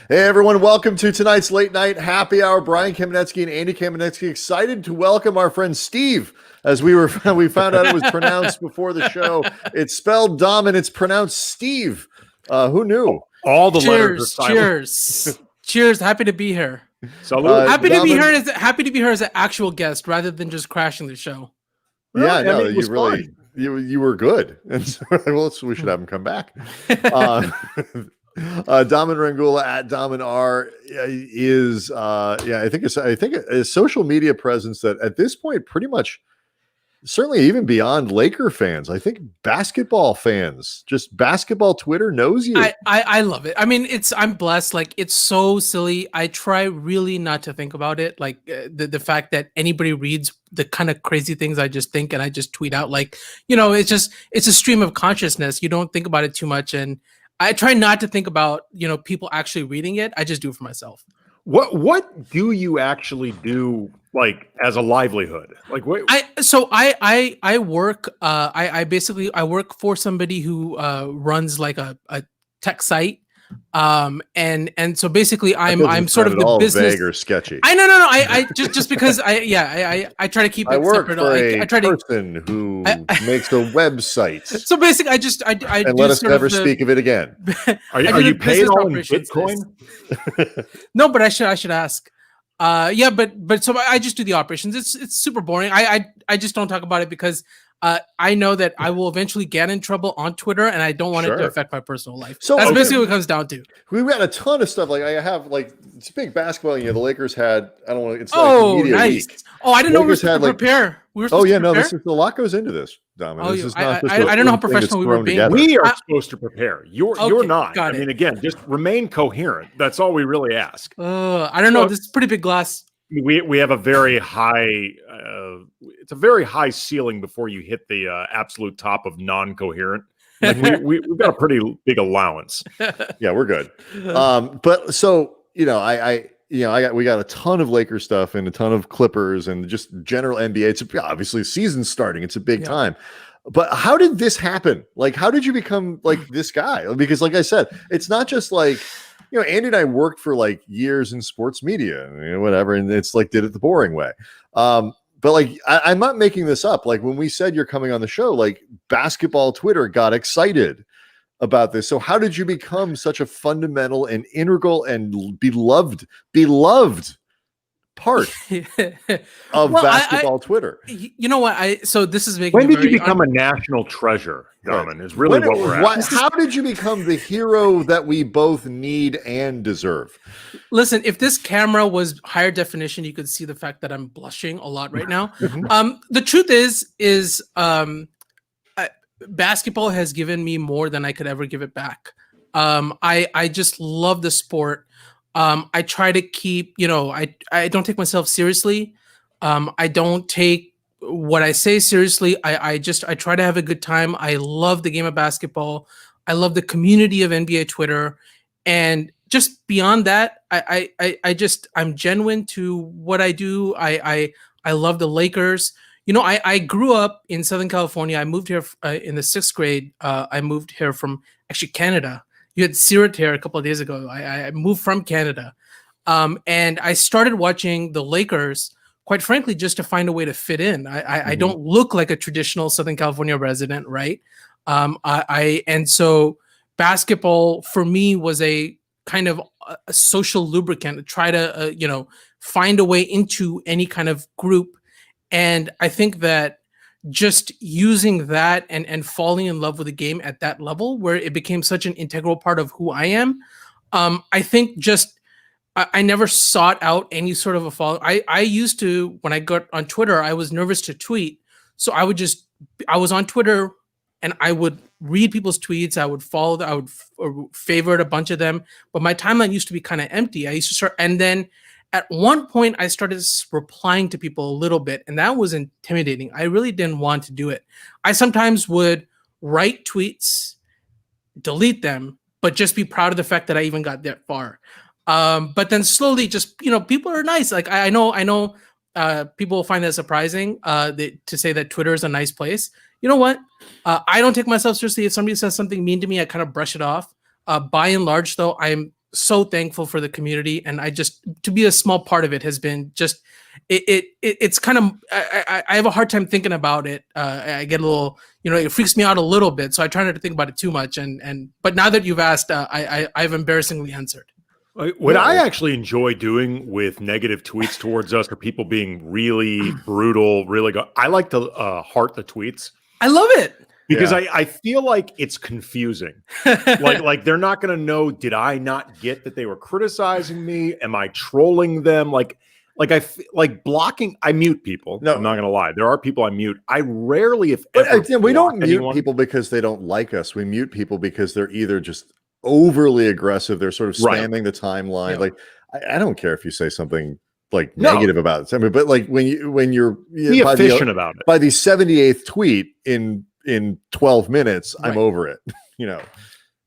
Hey everyone, welcome to tonight's late night happy hour. Brian Kamenetzky and Andy Kamenetzky excited to welcome our friend Steve. As we found out it was pronounced before the show. It's spelled Daman, it's pronounced Steve. Who knew? All the letters are silent. Cheers. Happy to be here. Happy to be here as an actual guest rather than just crashing the show. Yeah, no, you were good. And so, we should have him come back. Daman Rangoola at Daman R is I think a social media presence that at this point pretty much certainly even beyond Laker fans, I think basketball fans, just basketball Twitter knows you. I love it. I mean, I'm blessed. Like, it's so silly. I try really not to think about it. Like the fact that anybody reads the kind of crazy things I just think and I just tweet out, like, it's a stream of consciousness. You don't think about it too much. And I try not to think about, people actually reading it. I just do it for myself. What do you actually do, like, as a livelihood? Like, what? I work. I work for somebody who runs like a tech site. And so basically I'm sort of the business vague or sketchy. I just because I try to keep it separate. I try to person who makes a website. So basically I and let us never speak of it again. Are you paid all in Bitcoin? No, but I should ask. But so I just do the operations. It's super boring. I just don't talk about it because I know that I will eventually get in trouble on Twitter, and I don't want it to affect my personal life. So that's basically what it comes down to. We've got a ton of stuff. Like, I have, like, it's big basketball. The Lakers had, I don't know, it's like media nice. week. Oh, I didn't know we were supposed to prepare. We were supposed to prepare? This is a lot goes into this, Daman. Oh, I don't know how professional we were being. Together. We are supposed to prepare. You're not. I mean, again, just remain coherent. That's all we really ask. I don't know. This is pretty big glass. We have a very high it's a very high ceiling before you hit the absolute top of non-coherent. Like we've got a pretty big allowance. Yeah, we're good. But so we got a ton of Lakers stuff and a ton of Clippers and just general NBA. It's obviously season's starting. It's a big time. But how did this happen? Like, how did you become like this guy? Because, like I said, it's not just like, Andy and I worked for like years in sports media, whatever, and it's like did it the boring way. But like, I'm not making this up. Like, when we said you're coming on the show, like, basketball Twitter got excited about this. So how did you become such a fundamental and integral and beloved part of basketball Twitter? You know what? So this is making. When did you become a national treasure, Daman? Is really what we're asking. How did you become the hero that we both need and deserve? Listen, if this camera was higher definition, you could see the fact that I'm blushing a lot right now. The truth is basketball has given me more than I could ever give it back. I just love the sport. I try to keep, I don't take myself seriously. I don't take what I say seriously. I try to have a good time. I love the game of basketball. I love the community of NBA Twitter. And just beyond that, I'm genuine to what I do. I love the Lakers. I grew up in Southern California. I moved here in the 6th grade. I moved here from actually Canada. You had Sirat here a couple of days ago. I moved from Canada. And I started watching the Lakers, quite frankly, just to find a way to fit in. I don't look like a traditional Southern California resident, right? And so basketball for me was a kind of a social lubricant to try to, find a way into any kind of group. And I think that just using that and falling in love with the game at that level where it became such an integral part of who I am. I think I never sought out any sort of a follow. I used to, when I got on Twitter, I was nervous to tweet. So I was on Twitter and I would read people's tweets. I would follow, I would favorite a bunch of them, but my timeline used to be kind of empty. I used to start, and then at one point, I started replying to people a little bit, and that was intimidating. I really didn't want to do it. I sometimes would write tweets, delete them, but just be proud of the fact that I even got that far. But then slowly, just people are nice. Like I know, people will find that surprising to say that Twitter is a nice place. You know what? I don't take myself seriously. If somebody says something mean to me, I kind of brush it off. By and large, though, I'm so thankful for the community, and I just to be a small part of it has been just it's kind of I have a hard time thinking about it. I get a little, it freaks me out a little bit, so I try not to think about it too much. But now that you've asked, I've embarrassingly answered. What I actually enjoy doing with negative tweets towards us, or people being really brutal, I like to heart the tweets. I love it. Because I feel like it's confusing. like they're not going to know, did I not get that they were criticizing me? Am I trolling them? Like blocking, I mute people. No, I'm not going to lie. There are people I mute. I rarely, if ever, again, we don't mute people because they don't like us. We mute people because they're either just overly aggressive. They're sort of spamming the timeline. Yeah. Like, I don't care if you say something like negative about it. But like when you're be efficient about it. By the 78th tweet in 12 minutes, I'm over it.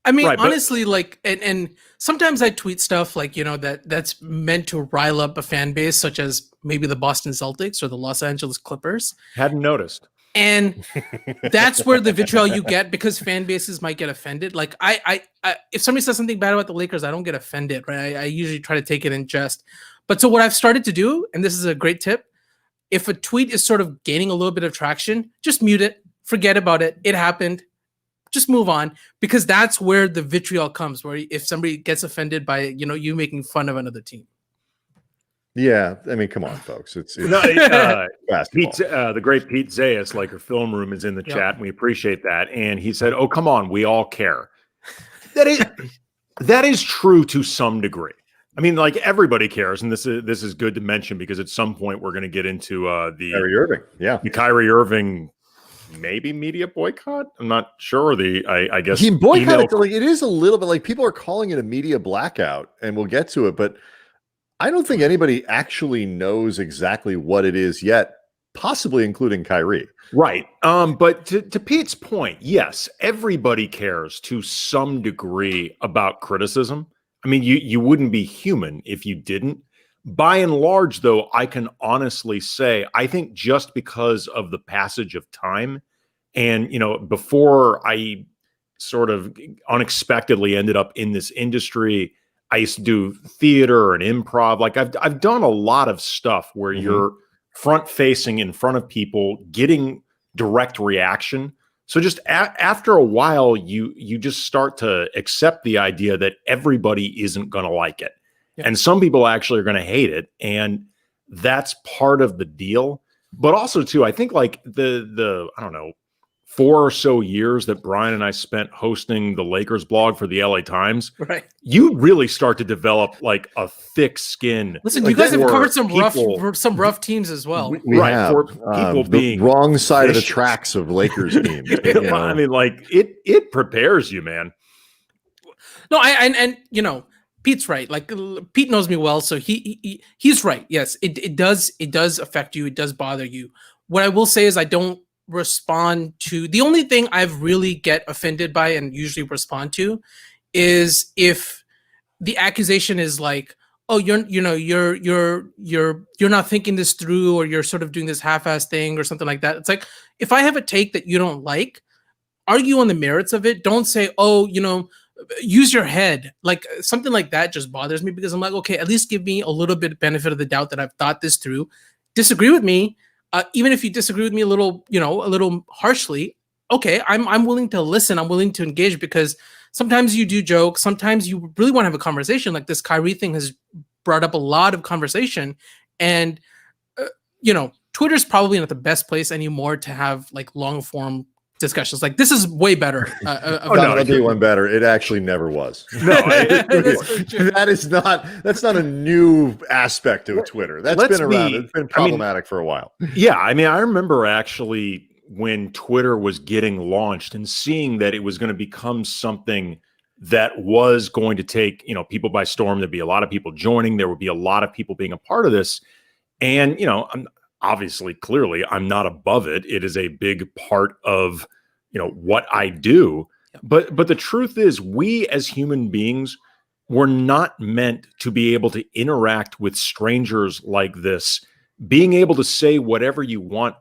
I mean, honestly, like, and sometimes I tweet stuff like, that's meant to rile up a fan base, such as maybe the Boston Celtics or the Los Angeles Clippers. Hadn't noticed. And that's where the vitriol you get, because fan bases might get offended. Like I if somebody says something bad about the Lakers, I don't get offended, right? I usually try to take it in jest. But so what I've started to do, and this is a great tip, if a tweet is sort of gaining a little bit of traction, just mute it, forget about it. It happened. Just move on, because that's where the vitriol comes, where if somebody gets offended by, you making fun of another team. Yeah, I mean, come on, folks. It's Pete, the great Pete Zayas, like her film room, is in the chat, and we appreciate that. And he said, "Oh, come on, we all care." That is true to some degree. I mean, like, everybody cares, and this is good to mention, because at some point we're going to get into the Kyrie Irving, the Kyrie Irving maybe media boycott. I'm not sure. I guess he boycotted. Like, it is a little bit like people are calling it a media blackout, and we'll get to it, but I don't think anybody actually knows exactly what it is yet, possibly including Kyrie. Right. But to Pete's point, yes, everybody cares to some degree about criticism. I mean, you wouldn't be human if you didn't. By and large, though, I can honestly say, I think just because of the passage of time, and, before I sort of unexpectedly ended up in this industry, I used to do theater and improv. Like, I've done a lot of stuff where you're front facing in front of people, getting direct reaction. So just after a while, you just start to accept the idea that everybody isn't going to like it. Yeah. And some people actually are going to hate it. And that's part of the deal. But also, too, I think like the I don't know, 4 or so years that Brian and I spent hosting the Lakers blog for the LA Times, right? You really start to develop like a thick skin. Listen, you guys have covered some rough teams as well. We have, for people being the wrong side of the tracks of Lakers teams. I mean, like it prepares you, man. No, and Pete's right. Like, Pete knows me well, so he's right. Yes, it does affect you. It does bother you. What I will say is I don't respond to. The only thing I've really get offended by and usually respond to is if the accusation is like, oh, you're not thinking this through, or you're sort of doing this half-ass thing or something like that. It's like, if I have a take that you don't like, argue on the merits of it. Don't say, oh, use your head. Like, something like that just bothers me, because I'm like, okay, at least give me a little bit of benefit of the doubt that I've thought this through. Disagree with me. Even if you disagree with me a little harshly, okay, I'm willing to listen. I'm willing to engage, because sometimes you do joke. Sometimes you really want to have a conversation. Like, this Kyrie thing has brought up a lot of conversation, and Twitter's probably not the best place anymore to have like long form discussions. Like, this is way better. I'll do one better. It actually never was. No, that's not a new aspect of Twitter. That's been around. It's been problematic for a while. Yeah, I mean, I remember actually when Twitter was getting launched and seeing that it was going to become something that was going to take people by storm. There'd be a lot of people joining. There would be a lot of people being a part of this, and clearly, I'm not above it. It is a big part of, what I do. But the truth is, we as human beings were not meant to be able to interact with strangers like this, being able to say whatever you want,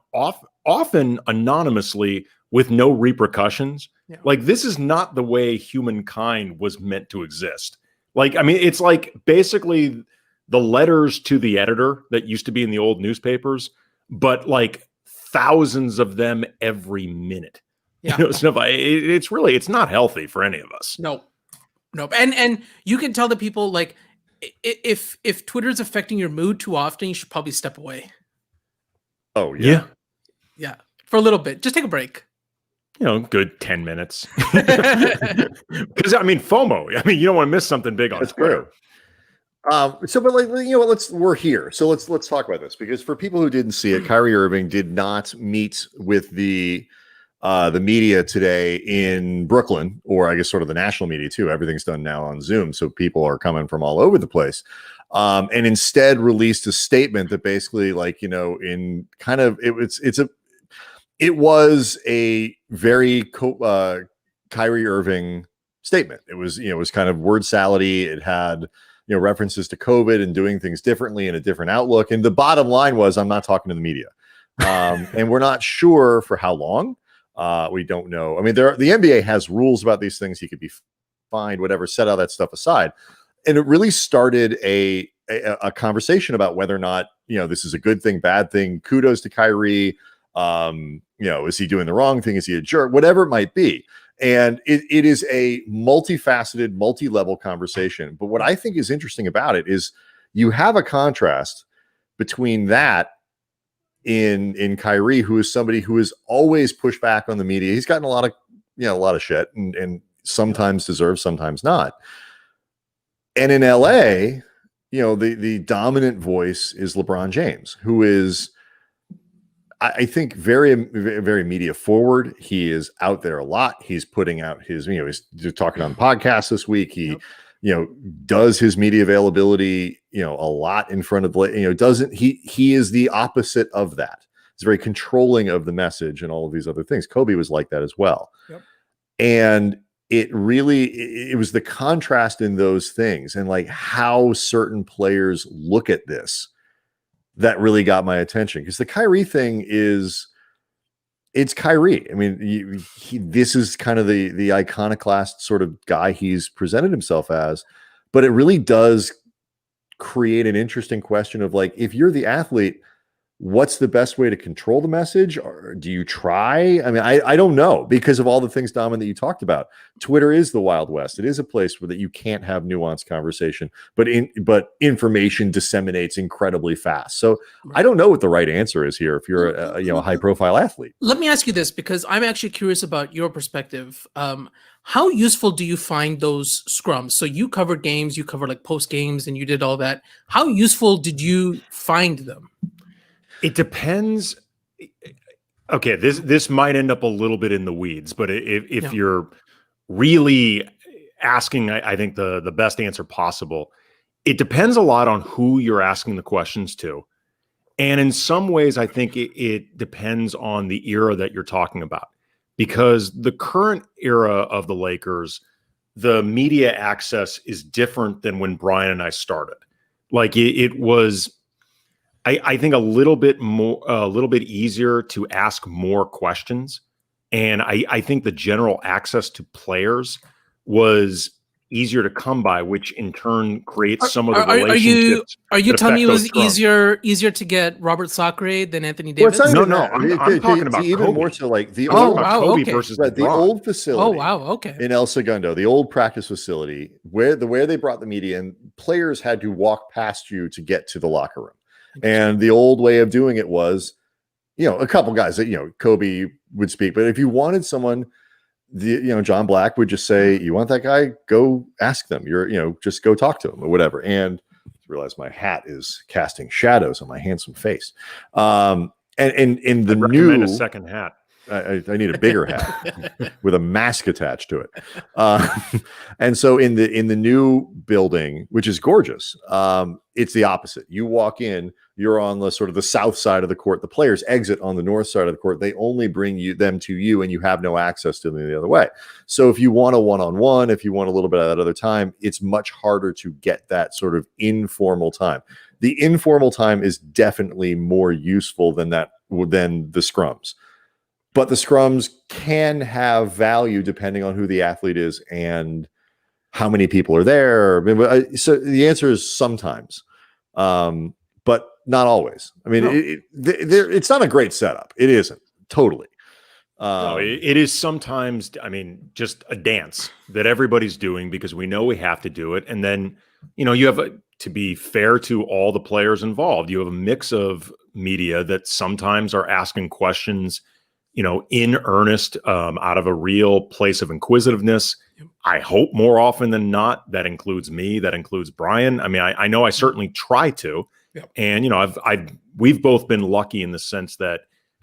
often anonymously with no repercussions. Yeah. Like, this is not the way humankind was meant to exist. Like, I mean, it's like basically the letters to the editor that used to be in the old newspapers, but like thousands of them every minute. Yeah. You know, stuff like it's not healthy for any of us. No. And you can tell the people, like, if Twitter's affecting your mood too often, you should probably step away. Oh yeah. Yeah. For a little bit. Just take a break. You know, good 10 minutes. Because I mean, FOMO. I mean, you don't want to miss something big on That's Twitter. True. So, but like, you know what, we're here. So let's talk about this, because for people who didn't see it, Kyrie Irving did not meet with the media today in Brooklyn, or I guess sort of the national media too. Everything's done now on Zoom, so people are coming from all over the place. And instead released a statement that basically, like, you know, in kind of it was a very Kyrie Irving statement. It was, you know, it was kind of word salady. It had, you know, references to COVID and doing things differently and a different outlook. And the bottom line was, I'm not talking to the media. And we're not sure for how long. We don't know. I mean, the NBA has rules about these things. He could be fined, whatever, set all that stuff aside. And it really started a conversation about whether or not, you know, this is a good thing, bad thing. Kudos to Kyrie. You know, is he doing the wrong thing? Is he a jerk? Whatever it might be. And it is a multifaceted, multi-level conversation. But what I think is interesting about it is you have a contrast between that in Kyrie, who is somebody who has always pushed back on the media. He's gotten a lot of shit, and sometimes deserved, sometimes not. And in LA, you know, the dominant voice is LeBron James, who is, I think, very, very media forward. He is out there a lot. He's putting out his, you know, he's talking on podcasts this week. He, you know, does his media availability, you know, a lot in front of, you know, doesn't he is the opposite of that. He's very controlling of the message and all of these other things. Kobe was like that as well. Yep. And it was the contrast in those things and like how certain players look at this that really got my attention, because the Kyrie thing it's Kyrie. I mean, this is kind of the iconoclast sort of guy he's presented himself as, but it really does create an interesting question of, like, if you're the athlete, what's the best way to control the message? Or do you try? I mean, I don't know, because of all the things, Daman, that you talked about. Twitter is the Wild West. It is a place where that you can't have nuanced conversation, but information disseminates incredibly fast. So I don't know what the right answer is here if you're a high profile athlete. Let me ask you this, because I'm actually curious about your perspective. How useful do you find those scrums? So you covered games, you covered like post games, and you did all that. How useful did you find them? It depends. Okay, this might end up a little bit in the weeds, but if you're really asking, I think the best answer possible, it depends a lot on who you're asking the questions to. And in some ways, I think it depends on the era that you're talking about, because the current era of the Lakers, the media access is different than when Brian and I started. Like it was, I think, a little bit easier to ask more questions. And I think the general access to players was easier to come by, which in turn creates some of the relationships. Are you telling me it was easier to get Robert Sacre than Anthony Davis? Well, no. I'm talking about even Kobe. more so, like the Kobe versus the old facility. Oh wow, okay. In El Segundo, the old practice facility, where they brought the media in, players had to walk past you to get to the locker room. And the old way of doing it was, you know, a couple guys that, you know, Kobe would speak, but if you wanted someone, John Black would just say, you want that guy? Go ask them. Just go talk to him or whatever. And I realize my hat is casting shadows on my handsome face. And in the new, a second hat. I need a bigger hat with a mask attached to it. And so in the new building, which is gorgeous, it's the opposite. You walk in, you're on the sort of the south side of the court. The players exit on the north side of the court. They only bring them to you, and you have no access to them the other way. So if you want a one-on-one, if you want a little bit of that other time, it's much harder to get that sort of informal time. The informal time is definitely more useful than the scrums. But the scrums can have value depending on who the athlete is and how many people are there. So the answer is sometimes, but not always. I mean, it's not a great setup. It isn't totally. No, it is sometimes, I mean, just a dance that everybody's doing because we know we have to do it. And then, you have to be fair to all the players involved. You have a mix of media that sometimes are asking questions, in earnest, out of a real place of inquisitiveness. I hope more often than not, that includes me, that includes Brian. I mean, I know I certainly try to, and, we've both been lucky in the sense that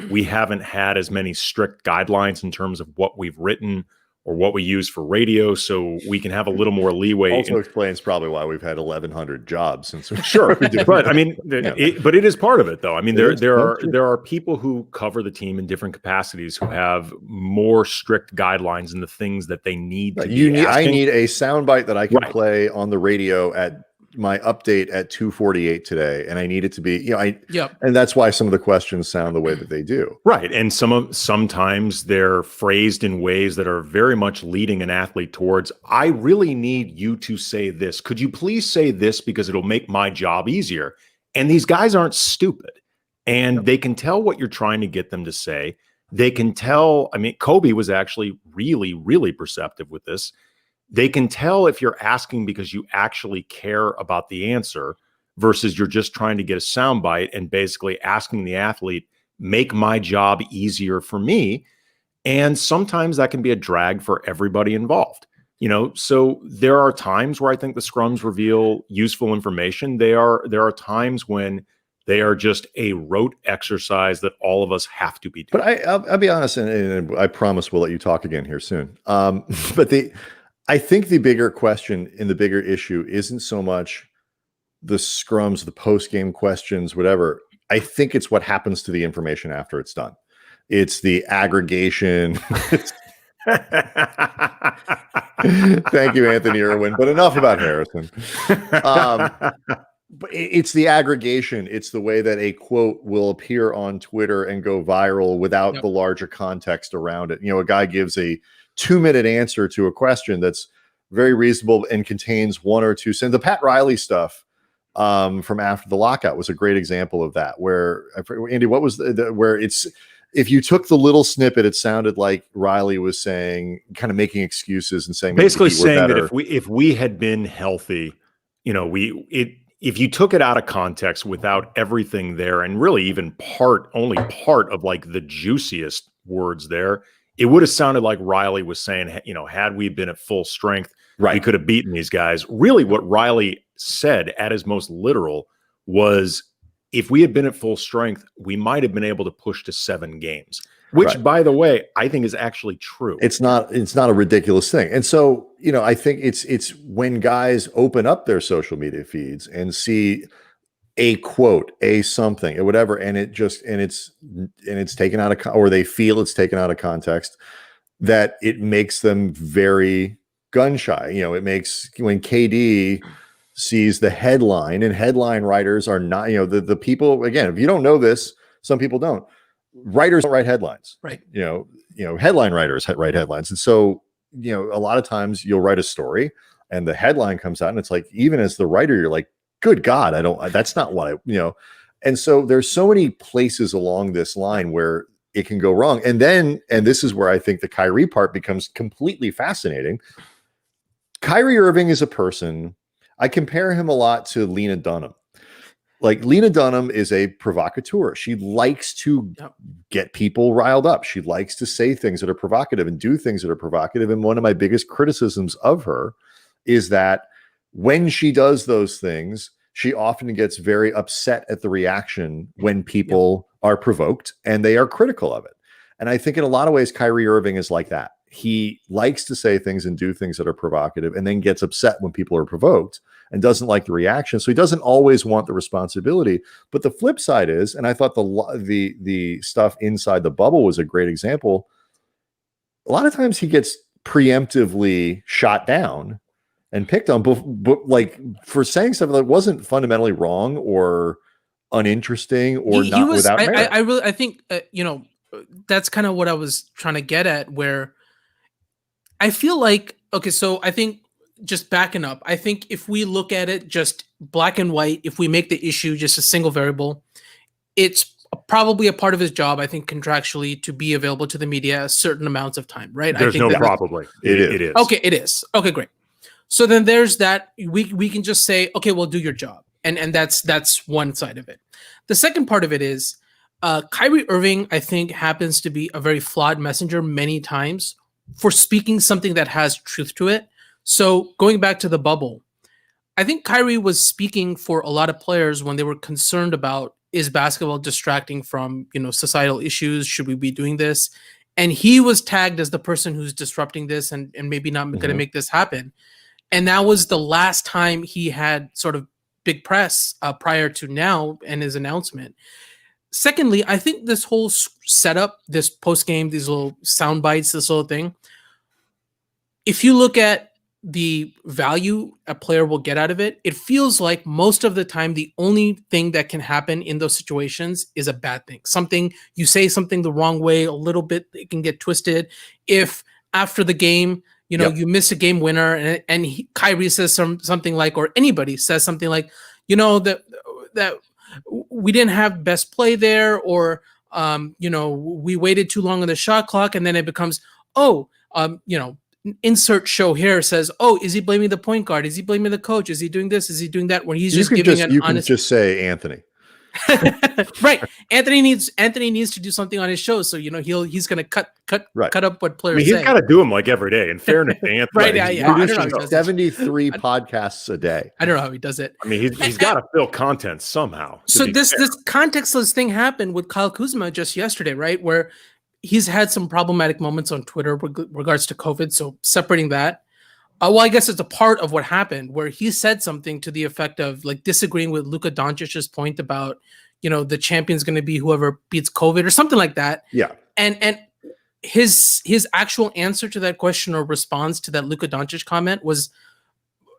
we haven't had as many strict guidelines in terms of what we've written or what we use for radio, so we can have a little more leeway. Also explains probably why we've had 1,100 jobs since sure, but I mean, but it is part of it, though. I mean, there are people who cover the team in different capacities who have more strict guidelines in the things that they need to be asking. I need a soundbite that I can play on the radio at my update at 2:48 today, and I need it to be, and that's why some of the questions sound the way that they do. Right. And sometimes they're phrased in ways that are very much leading an athlete towards, I really need you to say this. Could you please say this because it'll make my job easier? And these guys aren't stupid, and they can tell what you're trying to get them to say. They can tell, I mean, Kobe was actually really, really perceptive with this. They can tell if you're asking because you actually care about the answer versus you're just trying to get a soundbite and basically asking the athlete, make my job easier for me. And sometimes that can be a drag for everybody involved. So there are times where I think the scrums reveal useful information. There are times when they are just a rote exercise that all of us have to be doing. But I'll be honest, and I promise we'll let you talk again here soon. But I think the bigger question and the bigger issue isn't so much the scrums, the post-game questions, whatever. I think it's what happens to the information after it's done. It's the aggregation. Thank you, Anthony Irwin. But enough about Harrison. But it's the aggregation. It's the way that a quote will appear on Twitter and go viral without the larger context around it. A guy gives a 2-minute answer to a question that's very reasonable and contains one or two sentences. The Pat Riley stuff from after the lockout was a great example of that, where Andy, what was where it's, if you took the little snippet, it sounded like Riley was saying, kind of making excuses and saying, basically saying that if we had been healthy, if you took it out of context without everything there, and really even only part of like the juiciest words there, it would have sounded like Riley was saying, had we been at full strength, we could have beaten these guys. Really, what Riley said at his most literal was, if we had been at full strength, we might have been able to push to 7 games, which, by the way, I think is actually true. It's not a ridiculous thing. And so, I think it's when guys open up their social media feeds and see a quote, a something, or whatever, and it's taken out of, or they feel it's taken out of context, that it makes them very gun shy. It makes, when KD sees the headline, and headline writers are not, the people, again, if you don't know this, some people don't. Writers don't write headlines, right? Headline writers write headlines, and so a lot of times you'll write a story, and the headline comes out, and it's like, even as the writer, you're like, good God, that's not what and so there's so many places along this line where it can go wrong. And this is where I think the Kyrie part becomes completely fascinating. Kyrie Irving is a person, I compare him a lot to Lena Dunham. Like, Lena Dunham is a provocateur. She likes to get people riled up. She likes to say things that are provocative and do things that are provocative. And one of my biggest criticisms of her is that when she does those things, she often gets very upset at the reaction when people are provoked and they are critical of it. And I think in a lot of ways, Kyrie Irving is like that. He likes to say things and do things that are provocative, and then gets upset when people are provoked and doesn't like the reaction. So he doesn't always want the responsibility. But the flip side is, and I thought the stuff inside the bubble was a great example. A lot of times he gets preemptively shot down and picked on, but like, for saying something that wasn't fundamentally wrong or uninteresting or he not was, without merit. I think that's kind of what I was trying to get at, where I feel like, okay, so I think just backing up, I think if we look at it just black and white, if we make the issue just a single variable, it's probably a part of his job, I think, contractually, to be available to the media a certain amounts of time, right? There's I think no probably. It is. Okay, it is. Okay, great. So then there's that. We can just say, okay, well, do your job. And that's one side of it. The second part of it is Kyrie Irving, I think, happens to be a very flawed messenger many times for speaking something that has truth to it. So going back to the bubble, I think Kyrie was speaking for a lot of players when they were concerned about, is basketball distracting from, societal issues? Should we be doing this? And he was tagged as the person who's disrupting this and maybe not going to make this happen. And that was the last time he had sort of big press prior to now and his announcement. Secondly, I think this whole setup, this post game, these little sound bites, this little thing, if you look at the value a player will get out of it, it feels like most of the time the only thing that can happen in those situations is a bad thing. Something, you say something the wrong way a little bit, it can get twisted. If after the game, you miss a game winner and Kyrie says something like, or anybody says something like, that we didn't have best play there, or we waited too long on the shot clock, and then it becomes, insert show here says, oh, is he blaming the point guard? Is he blaming the coach? Is he doing this? Is he doing that? When he's just giving an honest. You can just say Anthony. Right. Anthony needs to do something on his show. So, he's going to cut up what players say. He's got to do them like every day. In fairness to Anthony. Right. Yeah. He's producing 73 podcasts a day. I don't know how he does it. I mean, he's got to fill content somehow. So this contextless thing happened with Kyle Kuzma just yesterday, right? Where he's had some problematic moments on Twitter regards to COVID. So separating that, I guess it's a part of what happened where he said something to the effect of like disagreeing with Luka Doncic's point about, the champion's going to be whoever beats COVID or something like that. Yeah. And his actual answer to that question or response to that Luka Doncic comment was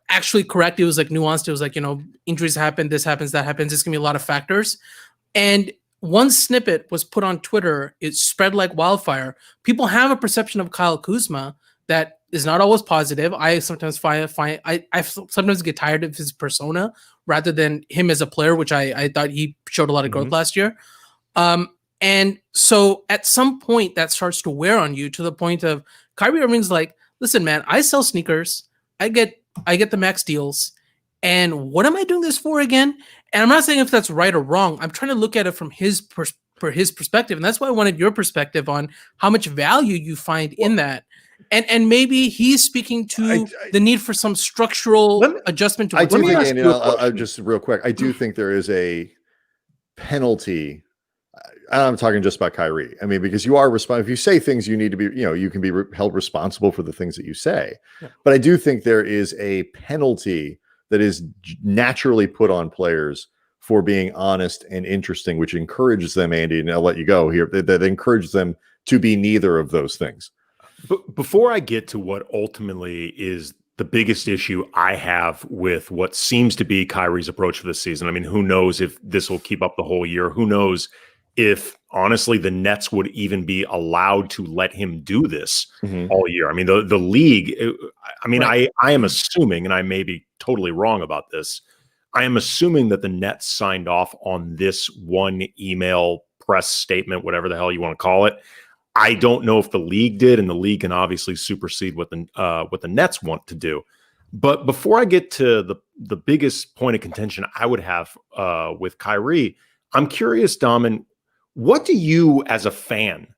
actually correct. It was like nuanced. It was like, injuries happen, this happens, that happens. It's going to be a lot of factors. And one snippet was put on Twitter. It spread like wildfire. People have a perception of Kyle Kuzma that is not always positive. I sometimes I sometimes get tired of his persona rather than him as a player, which I thought he showed a lot of growth last year. And so at some point that starts to wear on you to the point of Kyrie Irving's like, listen, man, I sell sneakers. I get the max deals. And what am I doing this for again? And I'm not saying if that's right or wrong. I'm trying to look at it from his perspective. And that's why I wanted your perspective on how much value you find in that. And maybe he's speaking to the need for some structural adjustment. I do think, Andy, I'll just real quick, I do think there is a penalty. I'm talking just about Kyrie. I mean, because you are responsible. If you say things, you need to be, you can be held responsible for the things that you say. Yeah. But I do think there is a penalty that is naturally put on players for being honest and interesting, which encourages them, Andy, and I'll let you go here, that encourages them to be neither of those things. But before I get to what ultimately is the biggest issue I have with what seems to be Kyrie's approach for this season, I mean, who knows if this will keep up the whole year? Who knows if, honestly, the Nets would even be allowed to let him do this all year? I mean, the league, I mean, right. I am assuming, and I may be totally wrong about this, I am assuming that the Nets signed off on this one email press statement, whatever the hell you want to call it. I don't know if the league did, and the league can obviously supersede what the Nets want to do. But before I get to the biggest point of contention I would have with Kyrie, I'm curious, Daman, what do you as a fan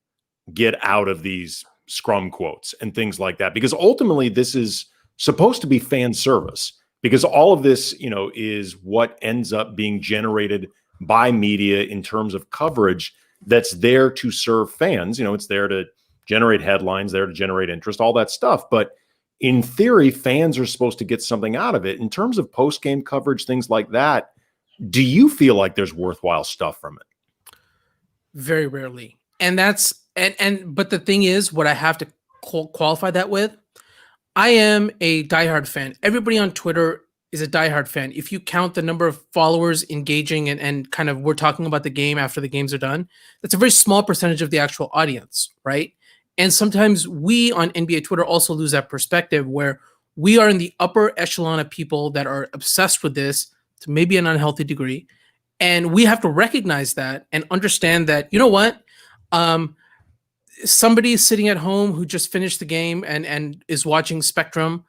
get out of these scrum quotes and things like that? Because ultimately this is supposed to be fan service, because all of this, is what ends up being generated by media in terms of coverage that's there to serve fans. It's there to generate headlines, there to generate interest, all that stuff. But in theory, fans are supposed to get something out of it. In terms of post-game coverage, things like that, do you feel like there's worthwhile stuff from it? Very rarely. And that's, but the thing is, what I have to qualify that with, I am a diehard fan. Everybody on Twitter is a diehard fan. If you count the number of followers engaging and kind of we're talking about the game after the games are done, that's a very small percentage of the actual audience, right? And sometimes we on NBA Twitter also lose that perspective where we are in the upper echelon of people that are obsessed with this to maybe an unhealthy degree. And we have to recognize that and understand that, you know what? Somebody sitting at home who just finished the game and is watching Spectrum,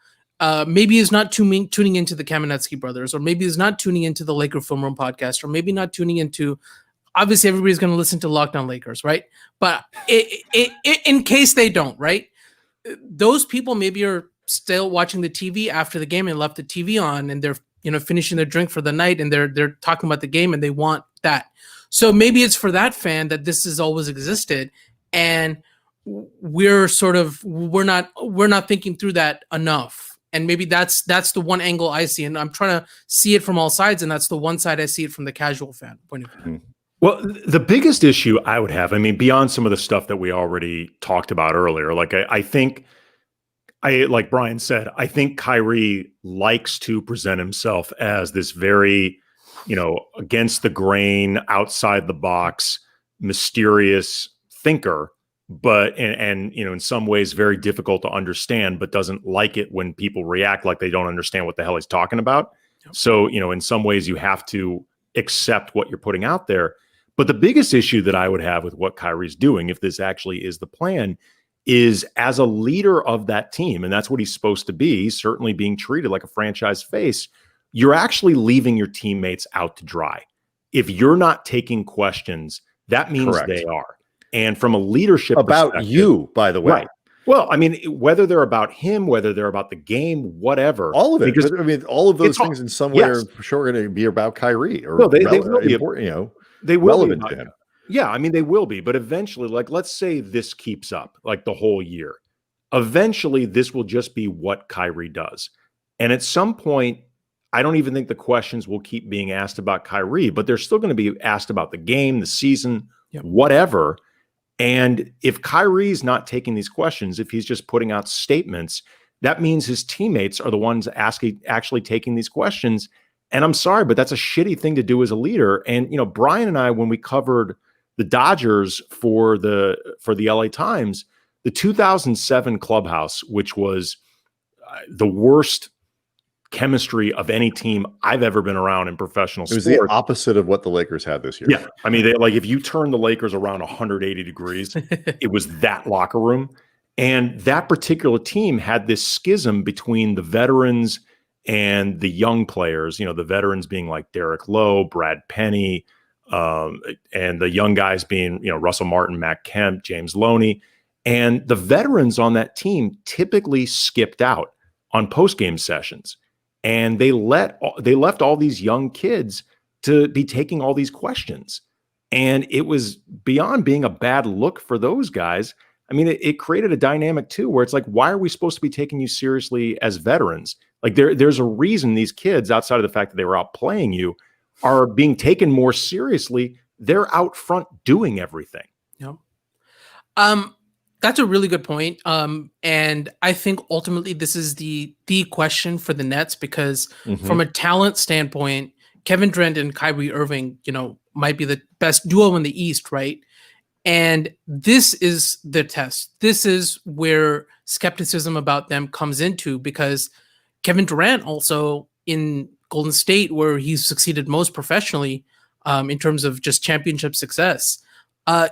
maybe is not tuning into the Kamenetzky brothers, or maybe is not tuning into the Laker Film Room podcast, or maybe not tuning into, obviously everybody's going to listen to Lockdown Lakers, right? But in case they don't, right? Those people maybe are still watching the TV after the game and left the TV on, and they're finishing their drink for the night, and they're talking about the game and they want that. So maybe it's for that fan that this has always existed, and we're not thinking through that enough. And maybe that's the one angle I see, and I'm trying to see it from all sides, and that's the one side I see it from the casual fan point of view. Well, the biggest issue I would have, I mean, beyond some of the stuff that we already talked about earlier, like I think, like Brian said, I think Kyrie likes to present himself as this very, against the grain, outside the box, mysterious thinker, but and in some ways very difficult to understand, but doesn't like it when people react like they don't understand what the hell he's talking about. Yep. So, in some ways you have to accept what you're putting out there. But the biggest issue that I would have with what Kyrie's doing, if this actually is the plan, is as a leader of that team, and that's what he's supposed to be, certainly being treated like a franchise face, you're actually leaving your teammates out to dry. If you're not taking questions, that means Correct. They are. And from a leadership about you, by the way. Right. Well, I mean, whether they're about him, whether they're about the game, whatever. All of it. Because, all of those things in some way are sure going to be about Kyrie. Or they will be important, they will relevant be to him. Yeah, I mean, they will be. But eventually, like, let's say this keeps up, like the whole year. Eventually, this will just be what Kyrie does. And at some point, I don't even think the questions will keep being asked about Kyrie, but they're still going to be asked about the game, the season, whatever. And if Kyrie's not taking these questions, if he's just putting out statements, that means his teammates are the ones actually taking these questions. And I'm sorry, but that's a shitty thing to do as a leader. And, Brian and I, when we covered the Dodgers for the LA Times, the 2007 clubhouse, which was the worst chemistry of any team I've ever been around in professional sports. It was the opposite of what the Lakers had this year. Yeah. I mean, if you turn the Lakers around 180 degrees, it was that locker room. And that particular team had this schism between the veterans and the young players, the veterans being like Derek Lowe, Brad Penny, and the young guys being, Russell Martin, Matt Kemp, James Loney. And the veterans on that team typically skipped out on post-game sessions. And they left all these young kids to be taking all these questions. And it was beyond being a bad look for those guys. I mean, it created a dynamic too, where it's like, why are we supposed to be taking you seriously as veterans? Like there's a reason these kids, outside of the fact that they were out playing you, are being taken more seriously. They're out front doing everything. Yeah. That's a really good point. And I think ultimately this is the question for the Nets, because from a talent standpoint, Kevin Durant and Kyrie Irving, might be the best duo in the East, right? And this is the test. This is where skepticism about them comes into, because Kevin Durant also in Golden State, where he's succeeded most professionally in terms of just championship success,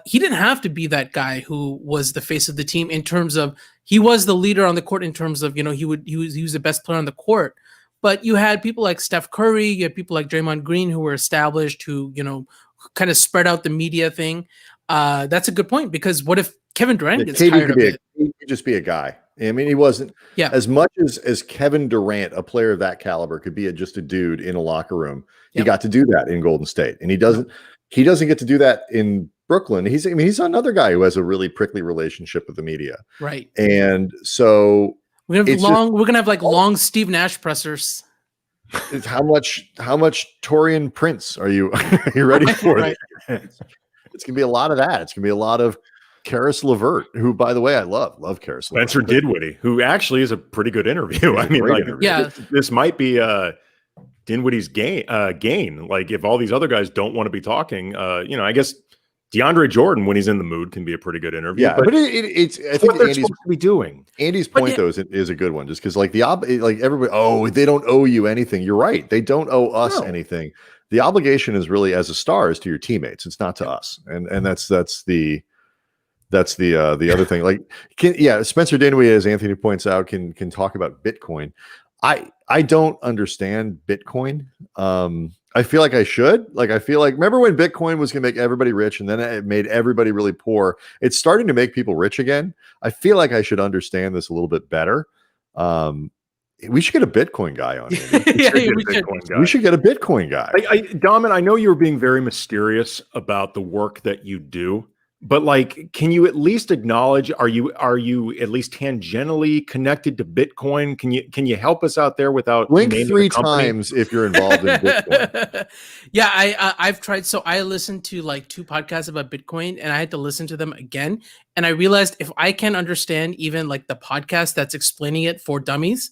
he didn't have to be that guy who was the face of the team in terms of, he was the leader on the court in terms of, he was the best player on the court. But you had people like Steph Curry, you had people like Draymond Green who were established, who, kind of spread out the media thing. That's a good point, because what if Kevin Durant gets tired of it? He could just be a guy. I mean, he wasn't as much as Kevin Durant, a player of that caliber, could be just a dude in a locker room. He got to do that in Golden State, and he doesn't get to do that in Brooklyn. He's another guy who has a really prickly relationship with the media. Right. And so we're gonna have long Steve Nash pressers. How much Torian Prince are you ready for? Right. It's gonna be a lot of that. It's gonna be a lot of Karis LeVert, who, by the way, I love Karis LeVert. Spencer Dinwiddie, who actually is a pretty good interview. I mean, this might be Dinwiddie's gain. Like, if all these other guys don't want to be talking, I guess DeAndre Jordan, when he's in the mood, can be a pretty good interview. Yeah, but it's I think what they're supposed to be doing. Andy's point though is a good one, just because like like everybody, they don't owe you anything. You're right, they don't owe us anything. The obligation is really as a star is to your teammates. It's not to us, and that's the other thing. Like, Spencer Dinwiddie, as Anthony points out, can talk about Bitcoin. I don't understand Bitcoin. I feel like I should. Like, I feel like, remember when Bitcoin was going to make everybody rich and then it made everybody really poor? It's starting to make people rich again. I feel like I should understand this a little bit better. We should get a Bitcoin guy on. We should get a Bitcoin guy. Daman, I know you're being very mysterious about the work that you do. But like, can you at least acknowledge? Are you at least tangentially connected to Bitcoin? Can you help us out there without blink 3 times if you're involved in Bitcoin? Yeah, I've tried. So I listened to like 2 podcasts about Bitcoin, and I had to listen to them again. And I realized if I can understand even like the podcast that's explaining it for dummies,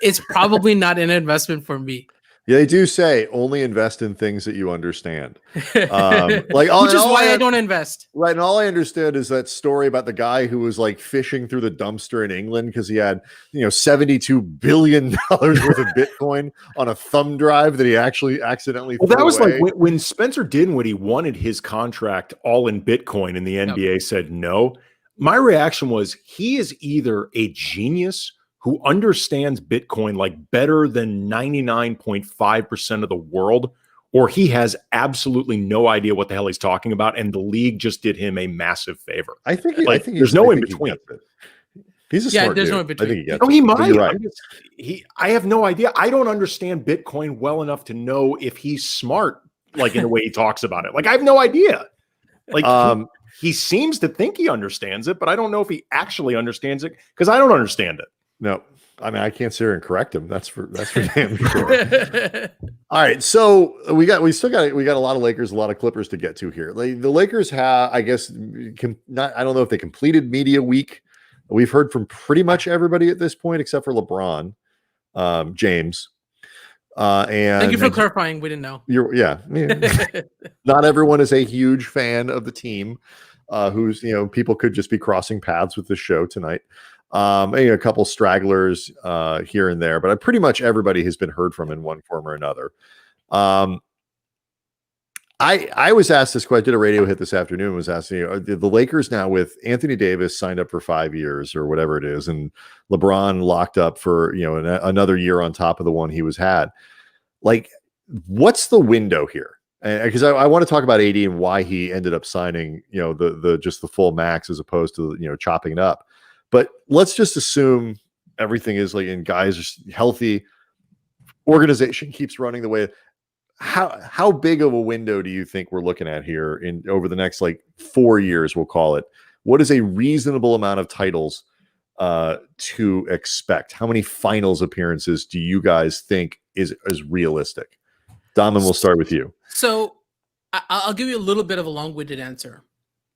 it's probably not an investment for me. Yeah, they do say only invest in things that you understand. Which is why I don't invest. Right. And all I understood is that story about the guy who was like fishing through the dumpster in England because he had, $72 billion worth of Bitcoin on a thumb drive that he actually accidentally threw that was away. like when Spencer Dinwiddie wanted his contract all in Bitcoin and the NBA said no. My reaction was he is either a genius who understands Bitcoin like better than 99.5% of the world, or he has absolutely no idea what the hell he's talking about, and the league just did him a massive favor. I think there's no in between. He's a smart there's dude. no in between. I think he gets he might. Right. I have no idea. I don't understand Bitcoin well enough to know if he's smart, like in the way he talks about it. Like, I have no idea. Like, he seems to think he understands it, but I don't know if he actually understands it because I don't understand it. No, I mean, I can't sit here and correct him. That's for damn sure. All right, so we got a lot of Lakers, a lot of Clippers to get to here. The Lakers have, I guess, I don't know if they completed media week. We've heard from pretty much everybody at this point except for LeBron James. And thank you for clarifying. We didn't know. Not everyone is a huge fan of the team. Who's people could just be crossing paths with the show tonight. Maybe a couple stragglers here and there, but pretty much everybody has been heard from in one form or another. I was asked this question. I did a radio hit this afternoon. Was asking the Lakers now with Anthony Davis signed up for 5 years or whatever it is, and LeBron locked up for another year on top of the one he was had. Like, what's the window here? Because I want to talk about AD and why he ended up signing the just the full max as opposed to chopping it up. But let's just assume everything is like, and guys are healthy. Organization keeps running the way. How big of a window do you think we're looking at here over the next 4 years? We'll call it. What is a reasonable amount of titles to expect? How many finals appearances do you guys think is realistic? Daman, we'll start with you. So I'll give you a little bit of a long-winded answer.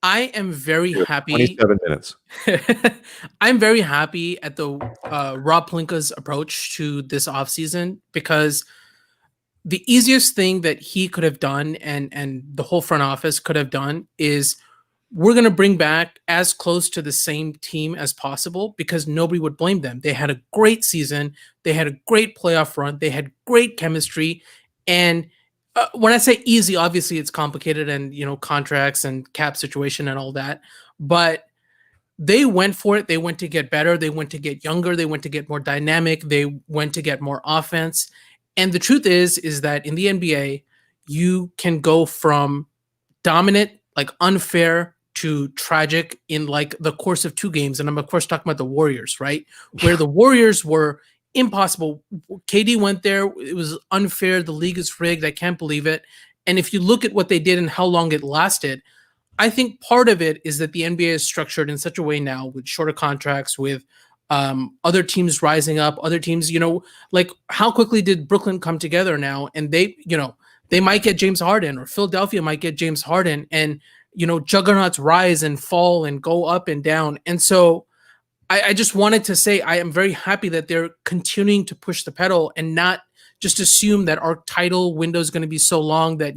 I am very happy. 27 minutes. I'm very happy at the Rob Pelinka's approach to this offseason because the easiest thing that he could have done and the whole front office could have done is we're going to bring back as close to the same team as possible because nobody would blame them. They had a great season. They had a great playoff run. They had great chemistry. And when I say easy, obviously it's complicated and, contracts and cap situation and all that, but they went for it. They went to get better. They went to get younger. They went to get more dynamic. They went to get more offense. And the truth is that in the NBA, you can go from dominant, unfair to tragic in the course of 2 games. And I'm of course talking about the Warriors, right? Where the Warriors were impossible. KD went there. It was unfair. The league is rigged. I can't believe it. And if you look at what they did and how long it lasted, I think part of it is that the NBA is structured in such a way now with shorter contracts, with other teams rising up, other teams, how quickly did Brooklyn come together now? And they might get James Harden, or Philadelphia might get James Harden, and, juggernauts rise and fall and go up and down. And so I just wanted to say I am very happy that they're continuing to push the pedal and not just assume that our title window is going to be so long that,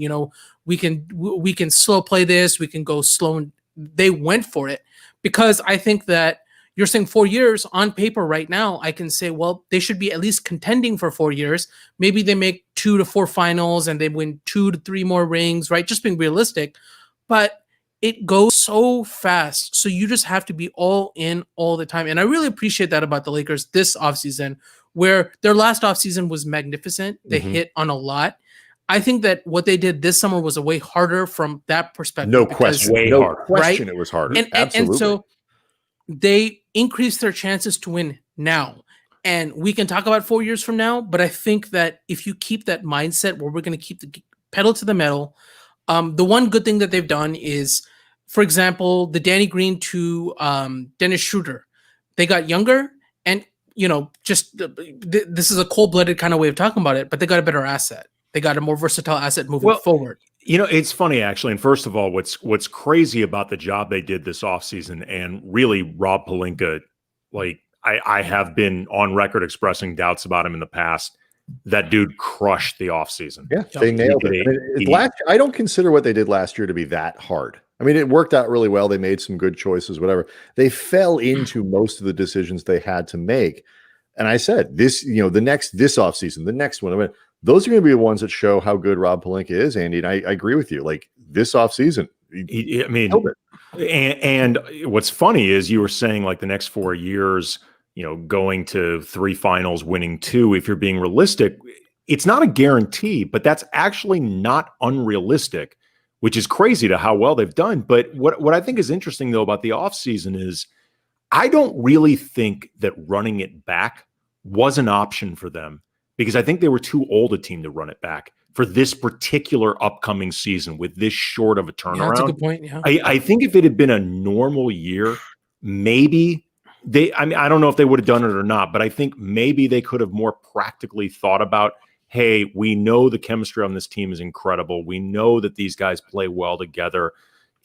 we can slow play this, we can go slow. And they went for it because I think that you're saying 4 years on paper right now. I can say, well, they should be at least contending for 4 years. Maybe they make 2 to 4 finals and they win 2 to 3 more rings, right? Just being realistic. But it goes so fast. So you just have to be all in all the time. And I really appreciate that about the Lakers this offseason, where their last offseason was magnificent. They hit on a lot. I think that what they did this summer was a way harder from that perspective. No question. Way no harder. question Right? it was harder. And so they increased their chances to win now. And we can talk about 4 years from now, but I think that if you keep that mindset where we're going to keep the pedal to the metal, the one good thing that they've done is, for example, the Danny Green to Dennis Schroeder. They got younger, and just this is a cold-blooded kind of way of talking about it, but they got a better asset. They got a more versatile asset moving forward. It's funny actually. And first of all, what's crazy about the job they did this offseason, and really Rob Pelinka, like I have been on record expressing doubts about him in the past. That dude crushed the offseason. Yeah, they nailed it. I don't consider what they did last year to be that hard. I mean, it worked out really well. They made some good choices, whatever. They fell into most of the decisions they had to make. And I said, this offseason, the next one, I mean, those are going to be the ones that show how good Rob Pelinka is, Andy. And I agree with you. Like this offseason, and what's funny is you were saying like the next 4 years, going to 3 finals, winning 2. If you're being realistic, it's not a guarantee, but that's actually not unrealistic, which is crazy to how well they've done. But what I think is interesting though about the offseason is I don't really think that running it back was an option for them, because I think they were too old a team to run it back for this particular upcoming season with this short of a turnaround. Yeah, that's a good point. Yeah. I think if it had been a normal year, maybe I don't know if they would have done it or not, but I think maybe they could have more practically thought about, hey, we know the chemistry on this team is incredible. We know that these guys play well together.